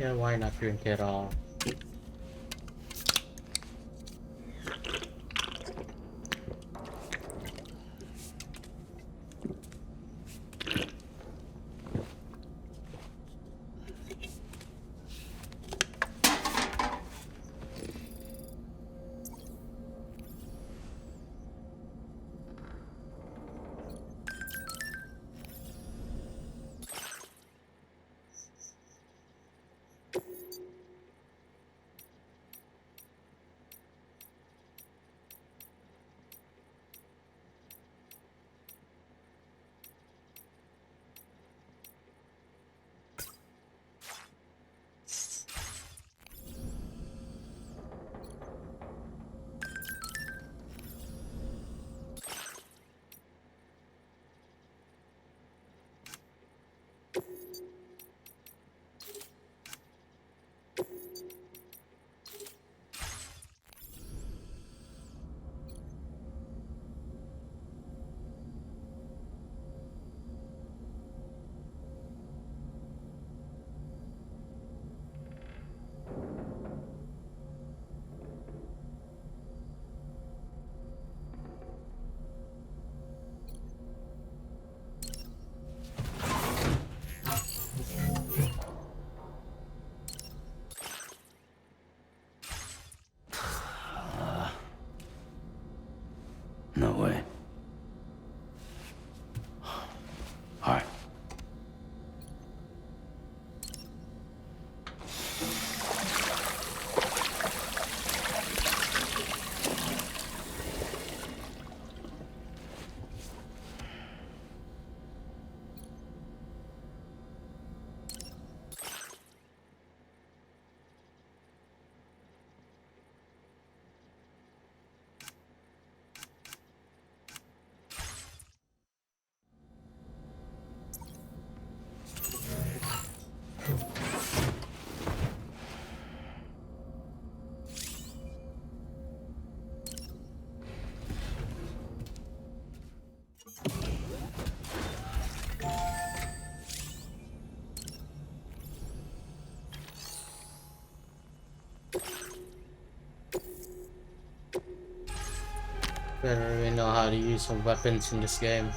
Yeah, why not drink it all? Better really know how to use some weapons in this game.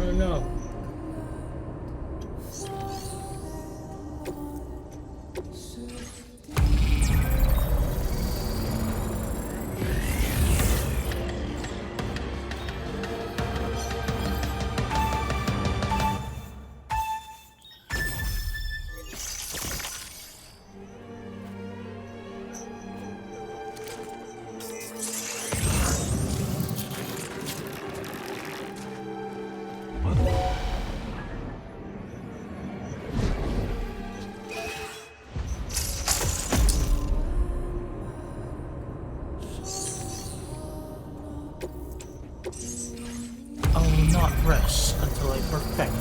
Oh no. I will not rest until I perfect.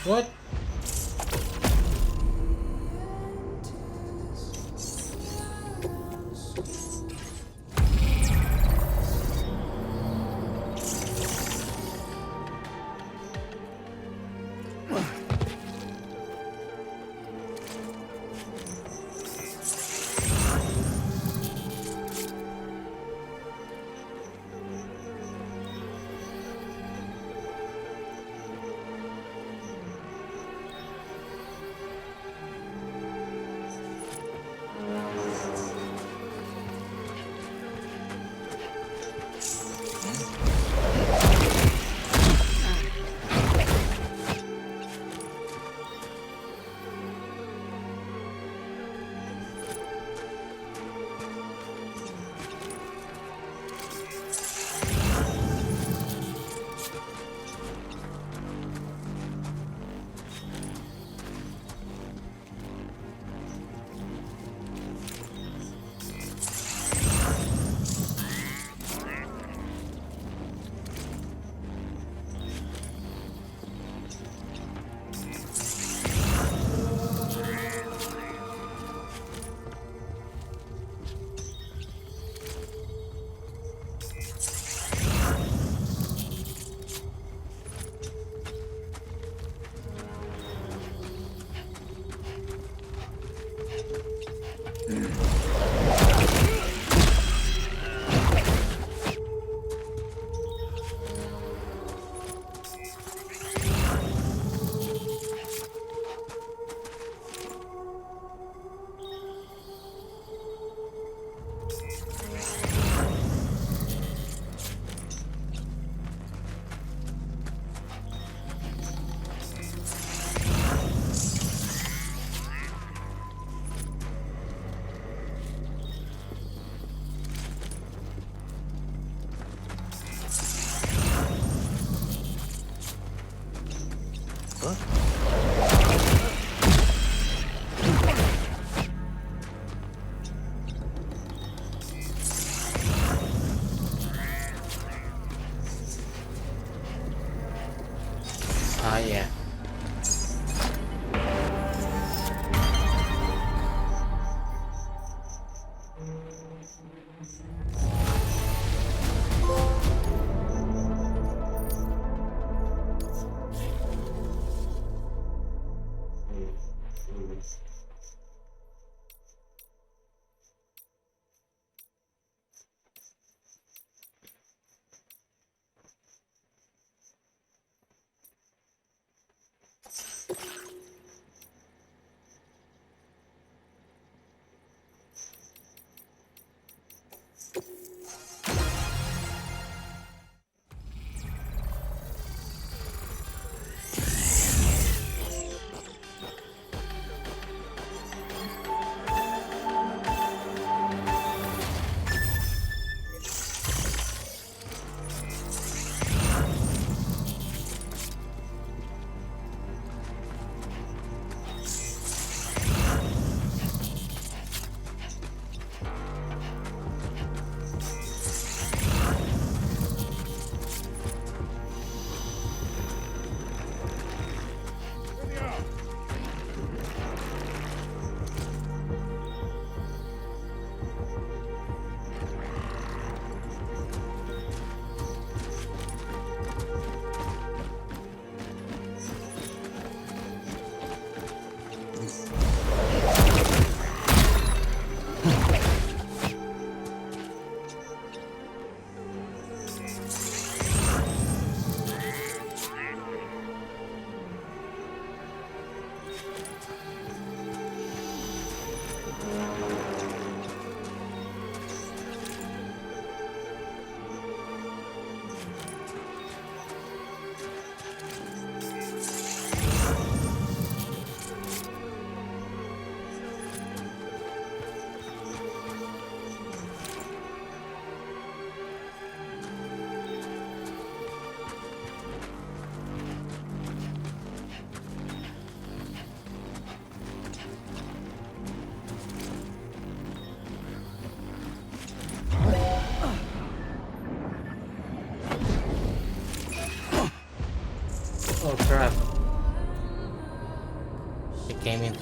What?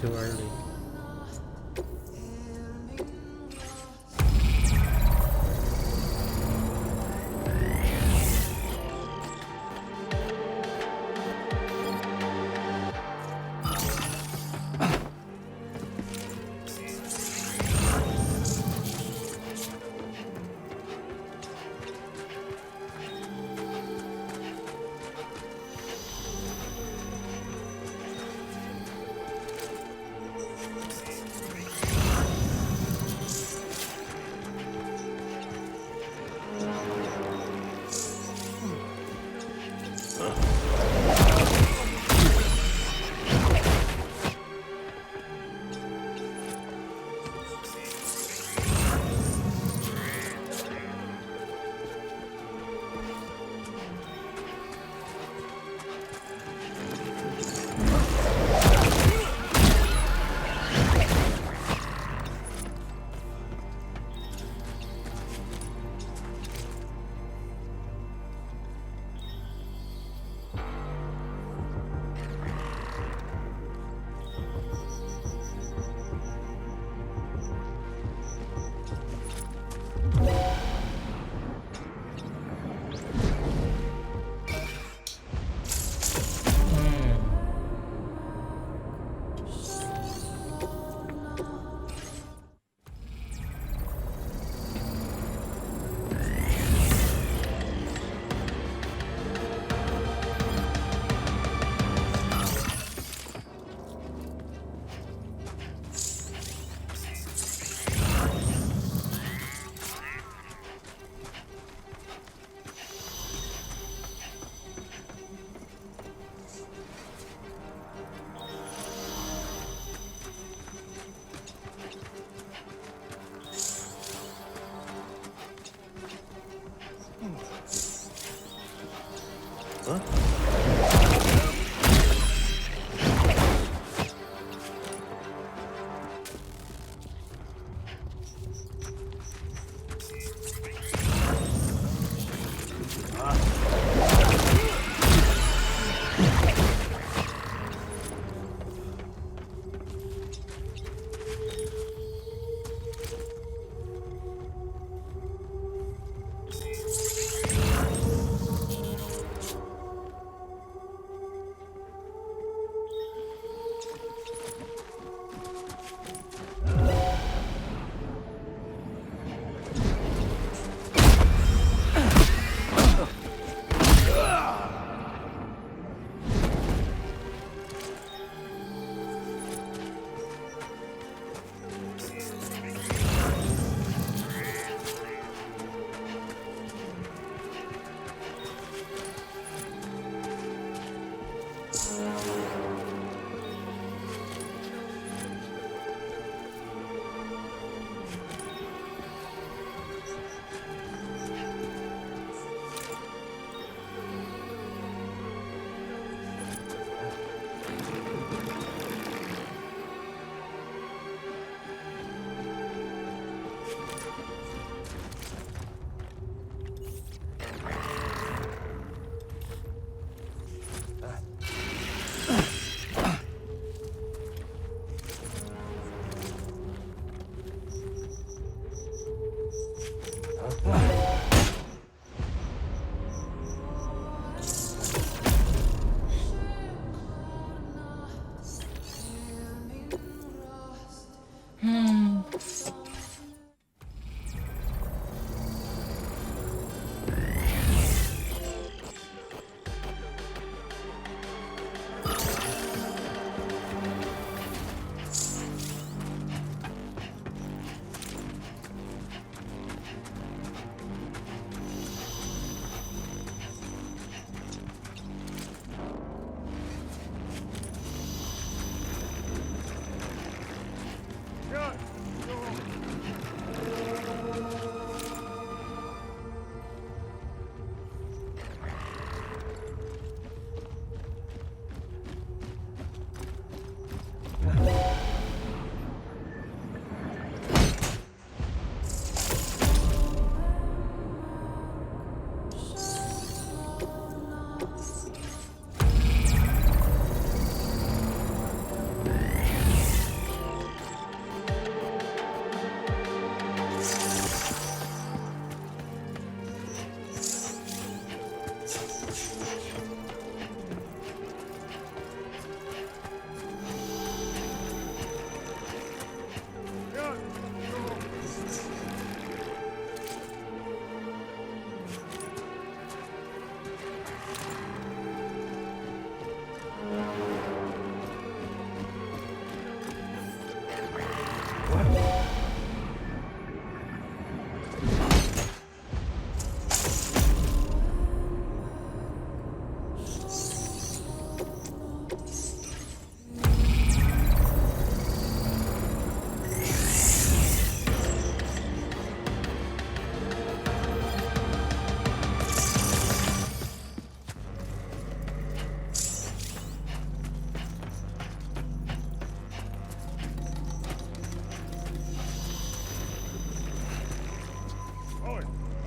too early.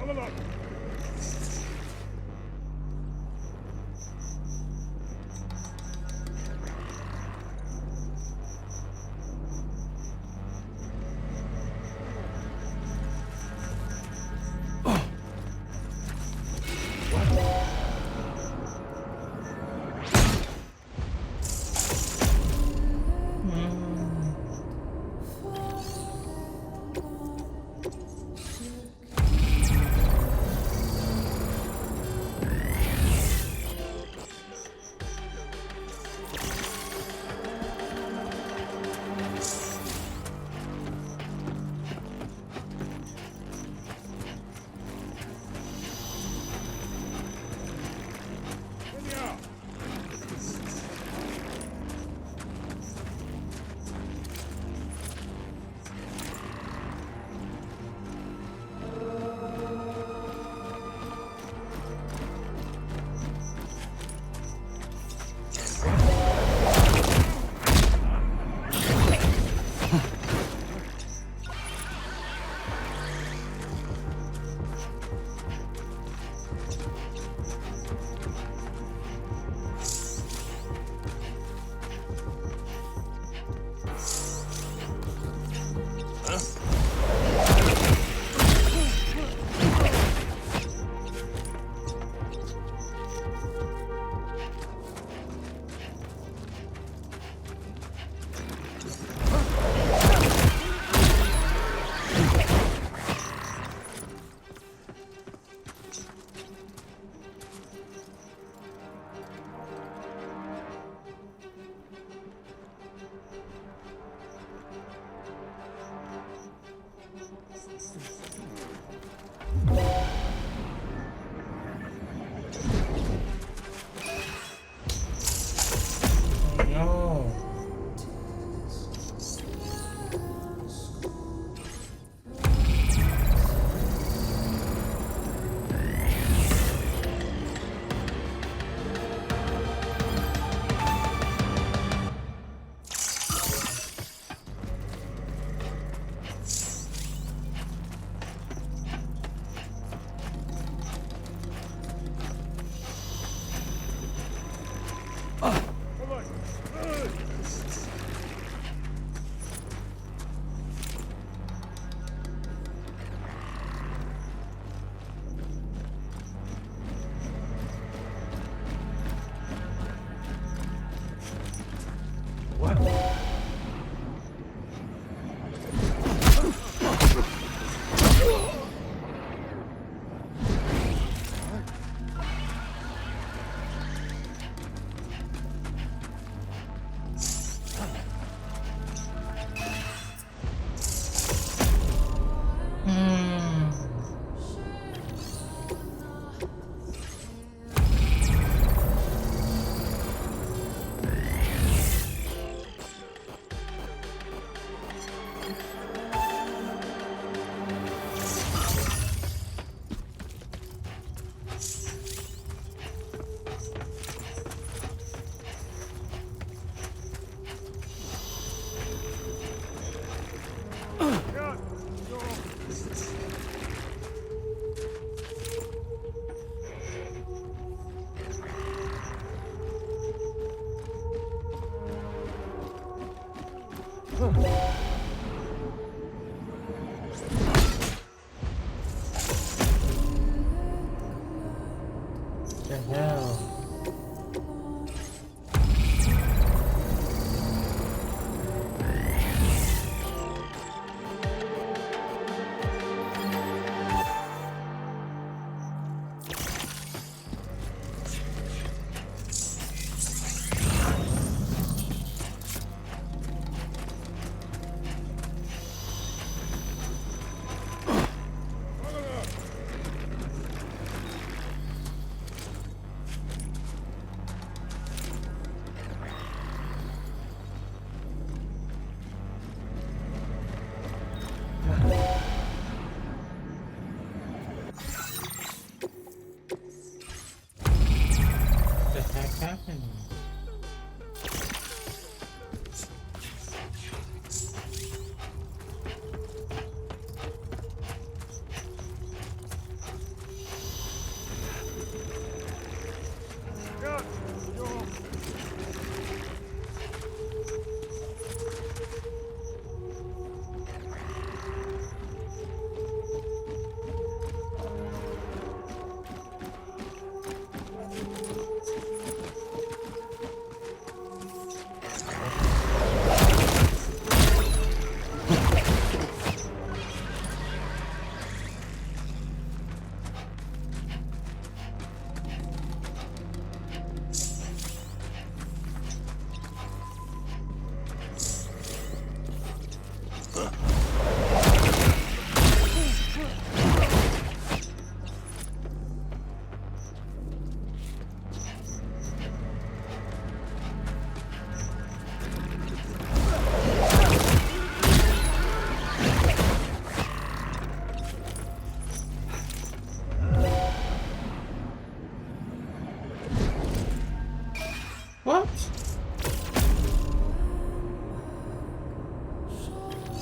No. The hell?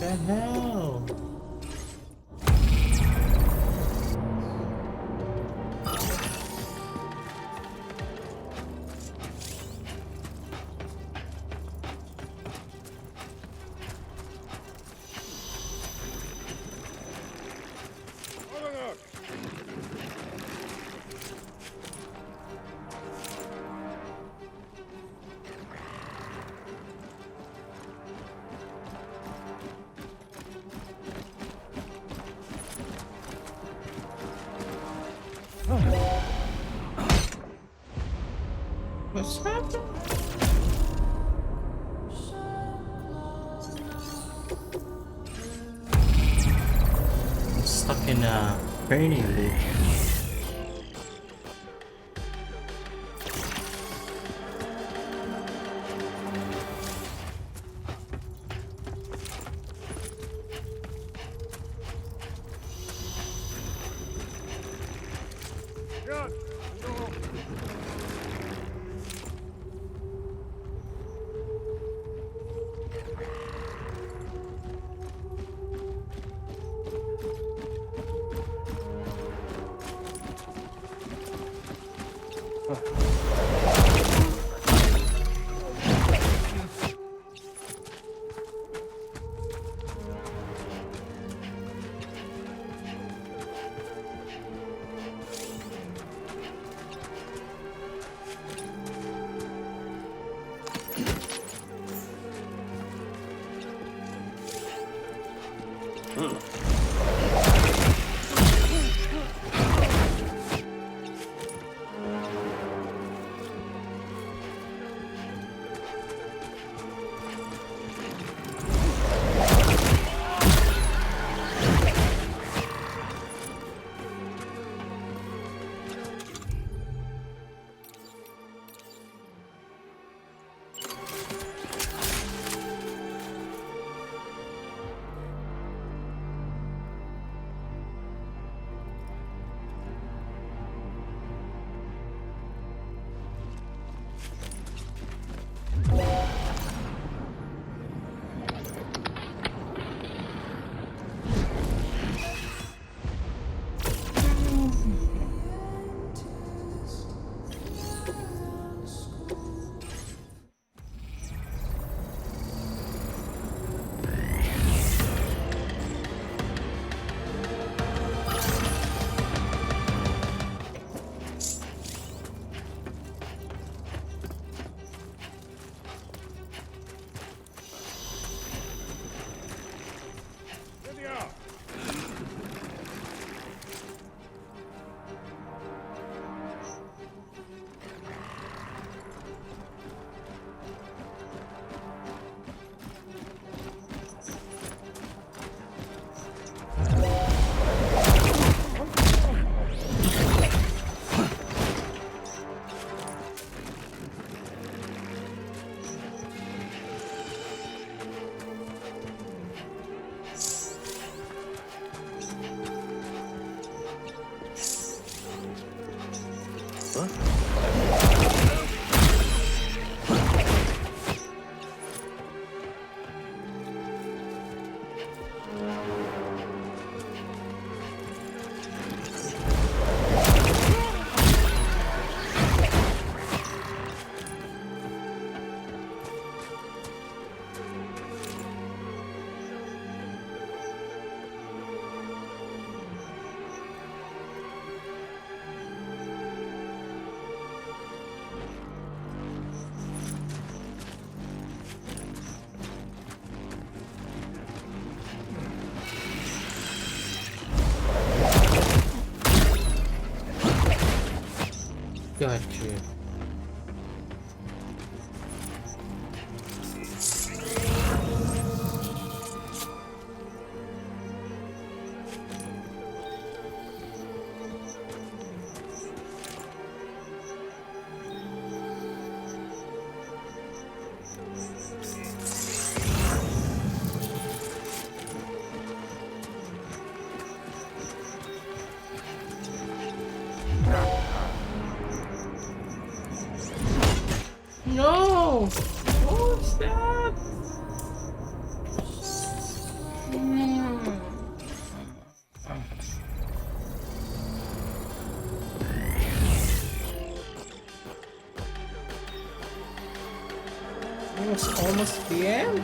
The hell? What's happening? I'm stuck in a training loop. Got you. It's almost the end.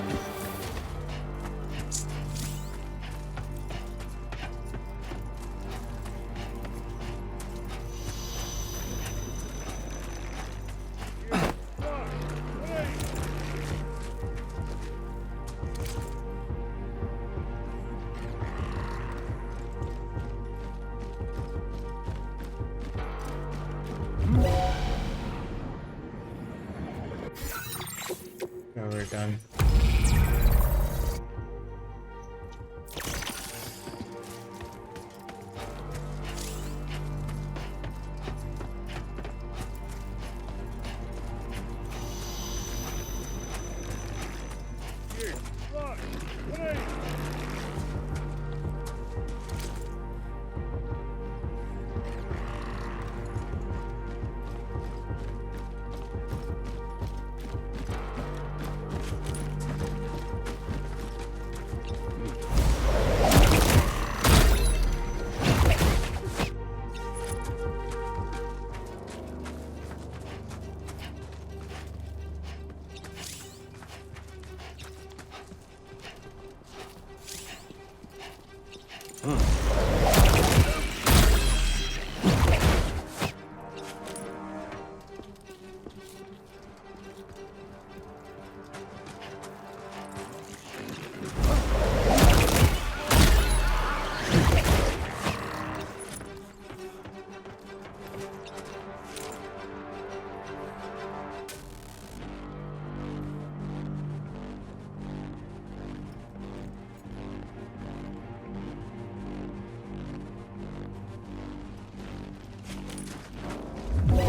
Now we're done.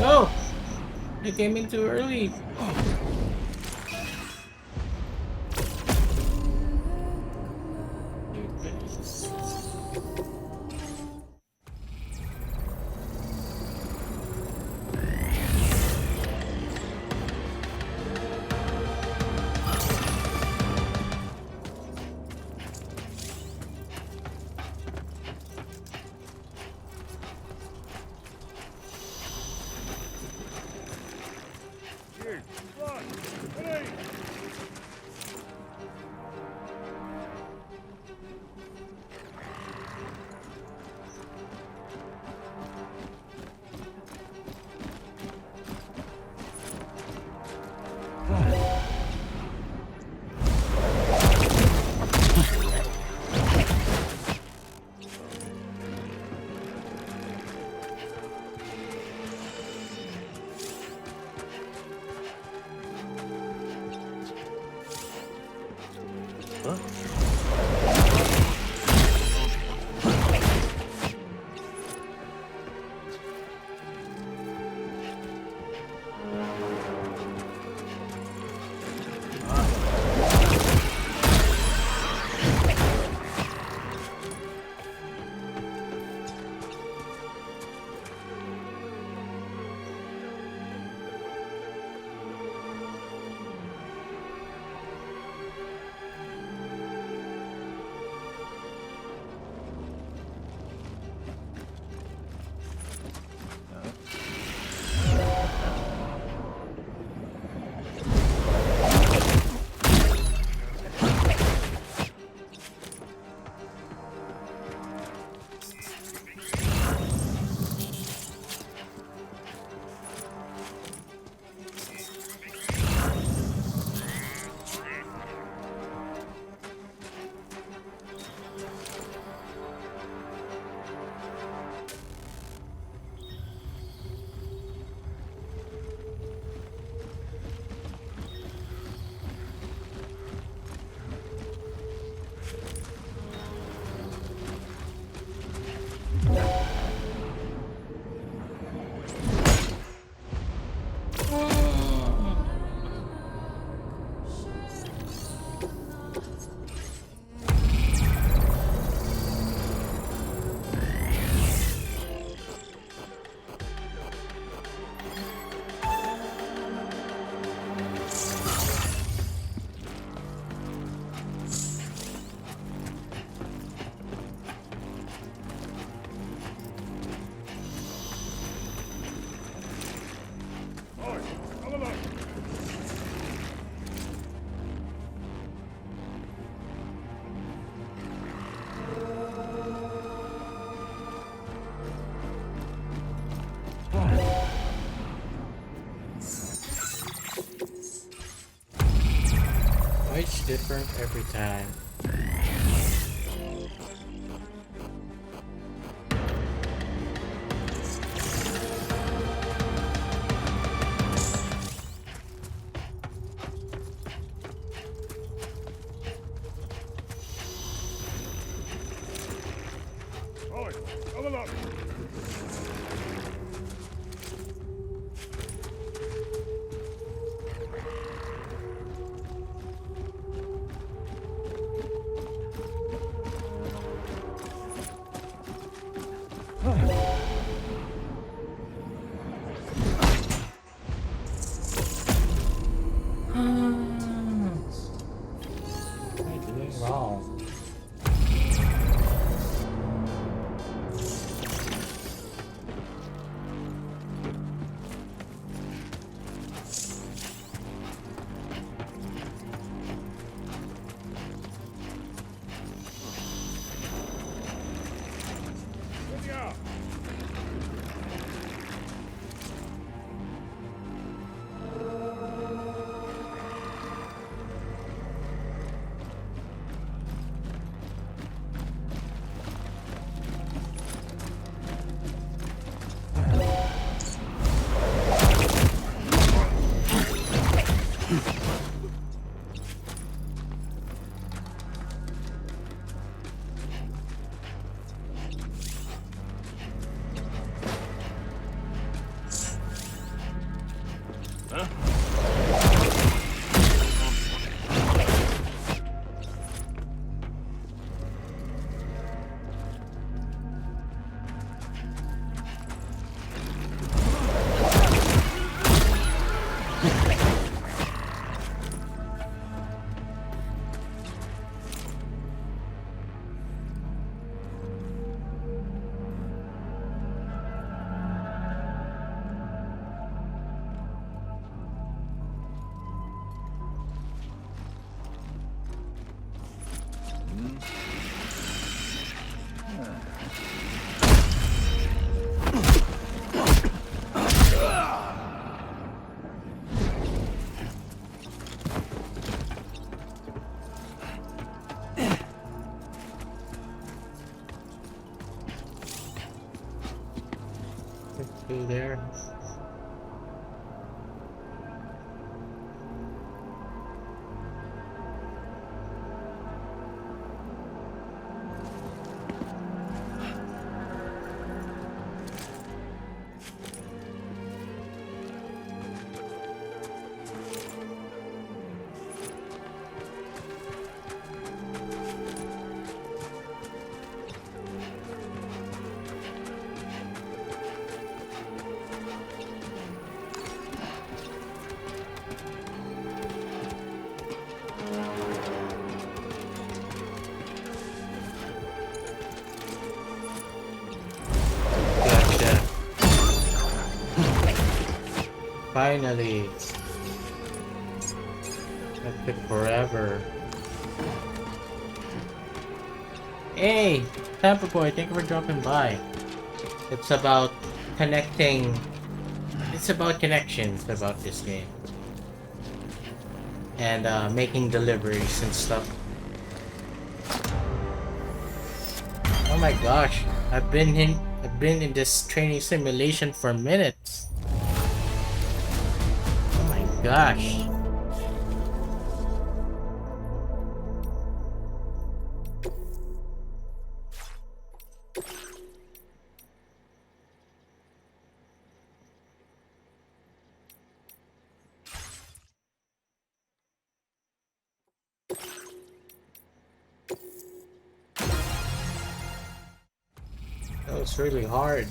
No! I came in too early. confirmed every time. What am I doing wrong? Through there. Gotcha. Finally. That took forever. Hey! Tamper Boy, thank you for dropping by. It's about connecting. It's about connections about this game. And making deliveries and stuff. Oh my gosh, I've been in this training simulation for minutes. Oh my gosh. That was really hard.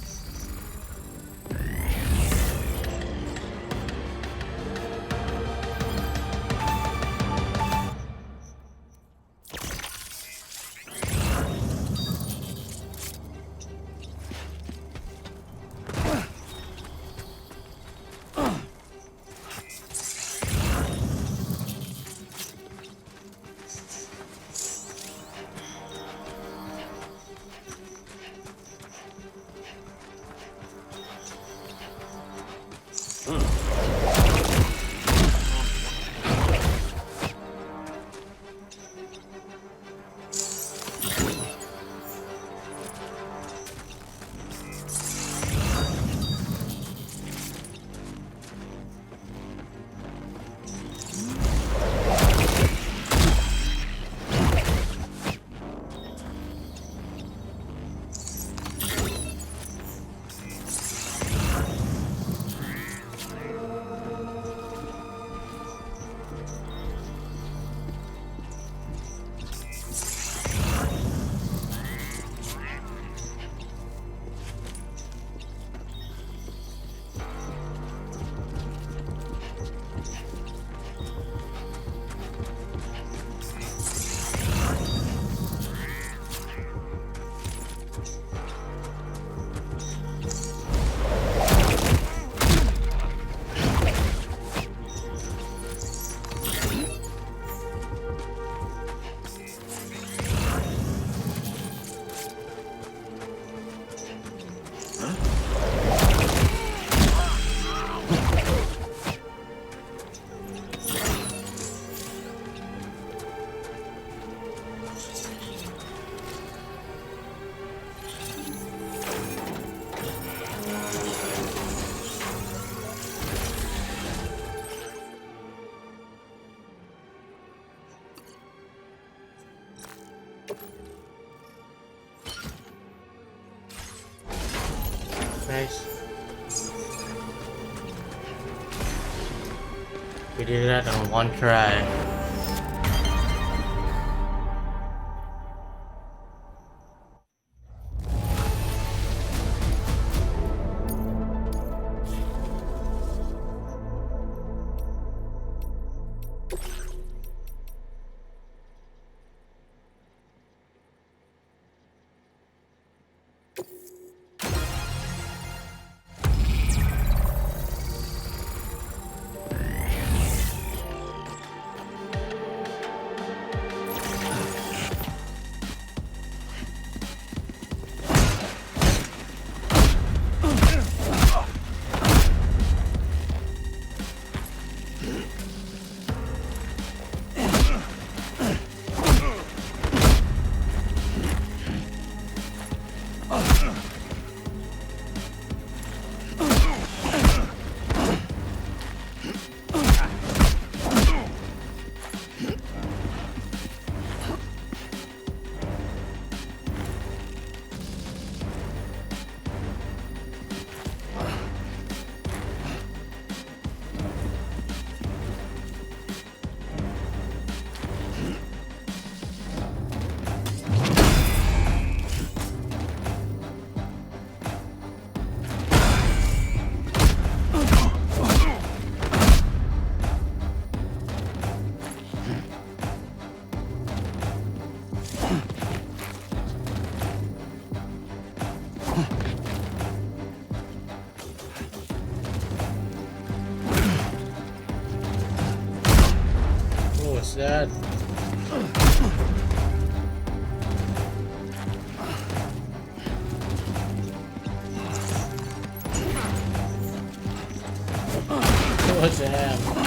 Nice. We did that on one try. What was that? What was that?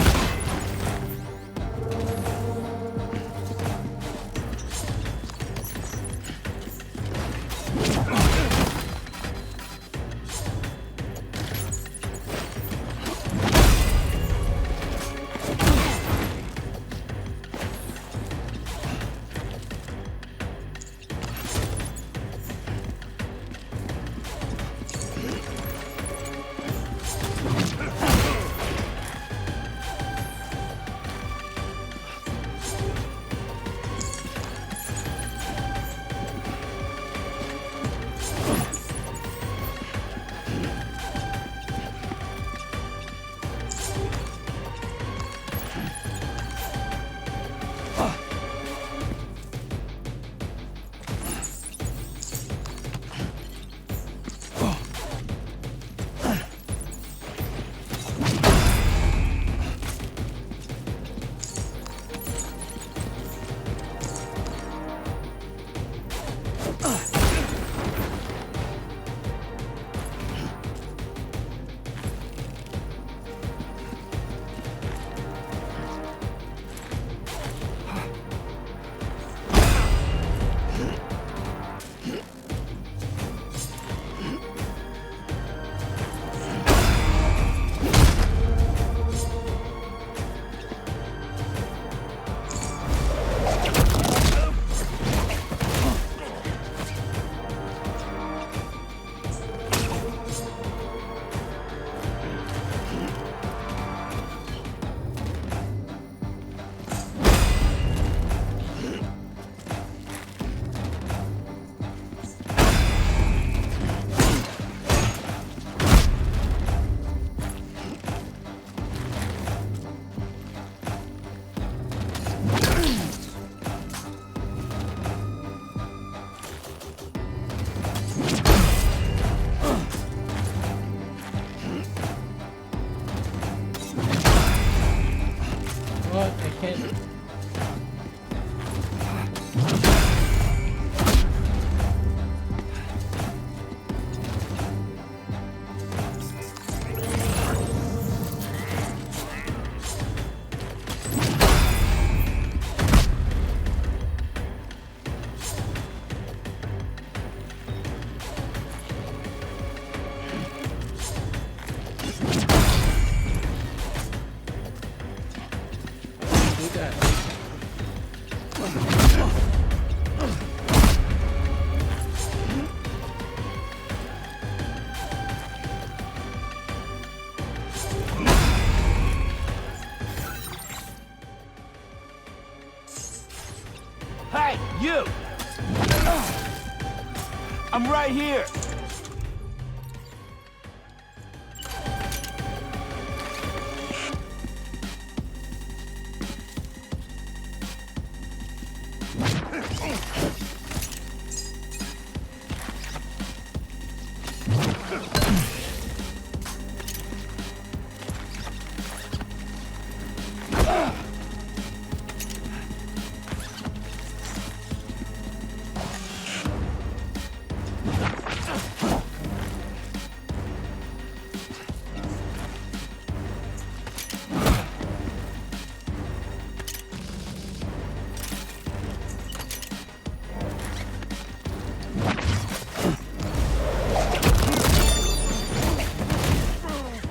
I'm right here.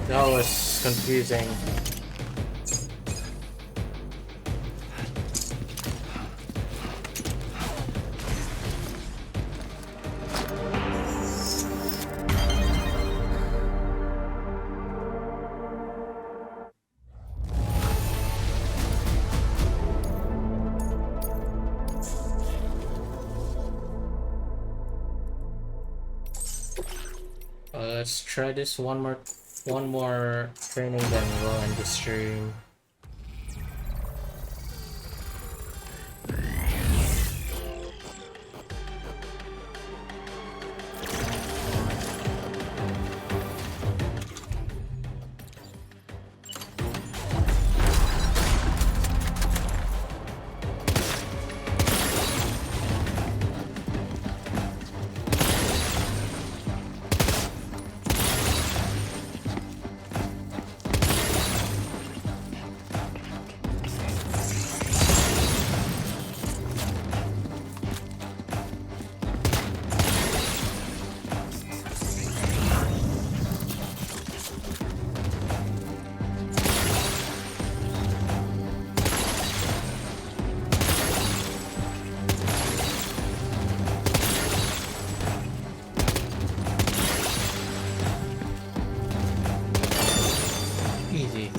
That was confusing. Let's try this one more training, then we'll end the stream. Easy.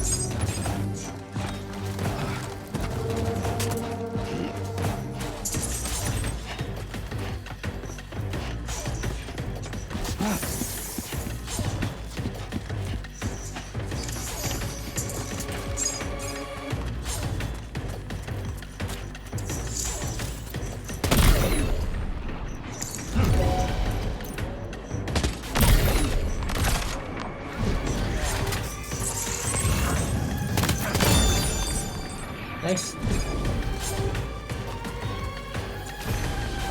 Nice.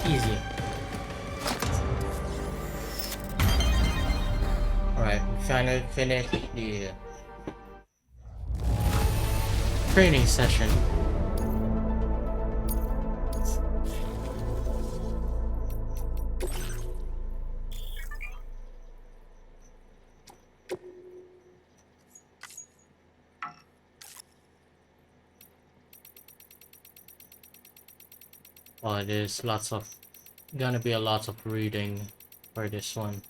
Easy. Alright, we finally finished the training session. Oh, there's gonna be a lot of reading for this one.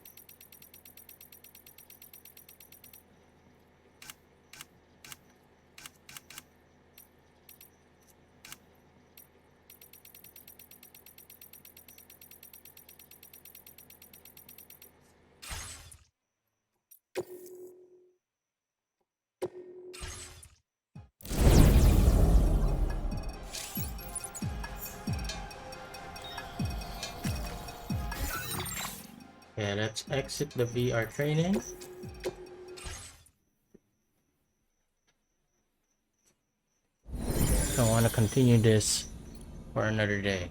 Okay, let's exit the VR training. I want to continue this for another day.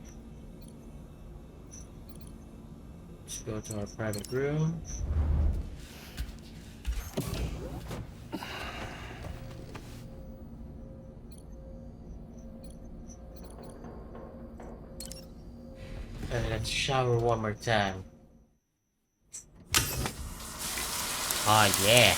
Let's go to our private room. And let's shower one more time. Oh yeah.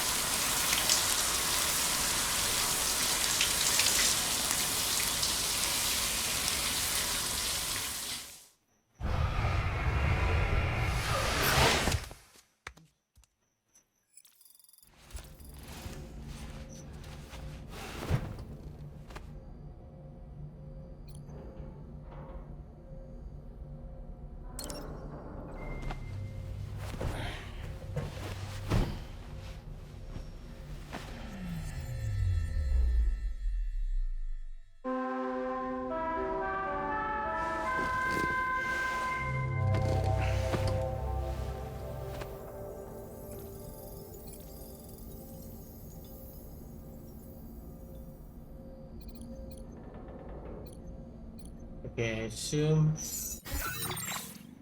Okay, I assume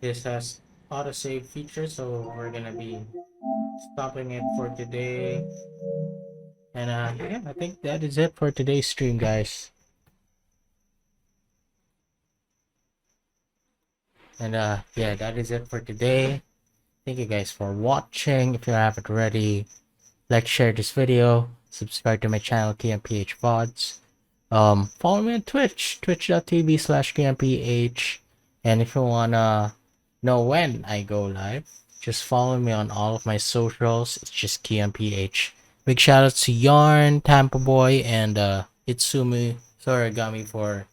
this has autosave feature, so we're gonna be stopping it for today. And yeah, I think that is it for today's stream, guys. And yeah, that is it for today. Thank you guys for watching. If you haven't already, like, share this video, subscribe to my channel, Keon PH VODs. Follow me on Twitch, twitch.tv/Keon PH. And if you wanna know when I go live, just follow me on all of my socials. It's just Keon PH. Big shout out to Yarn, Tampa Boy, and Itsumi Soragami for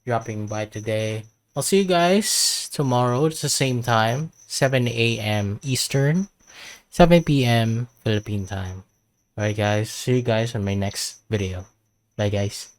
dropping by today. I'll see you guys tomorrow. It's the same time, 7 a.m. Eastern, 7 p.m. Philippine time. Alright guys, see you guys on my next video. Bye guys.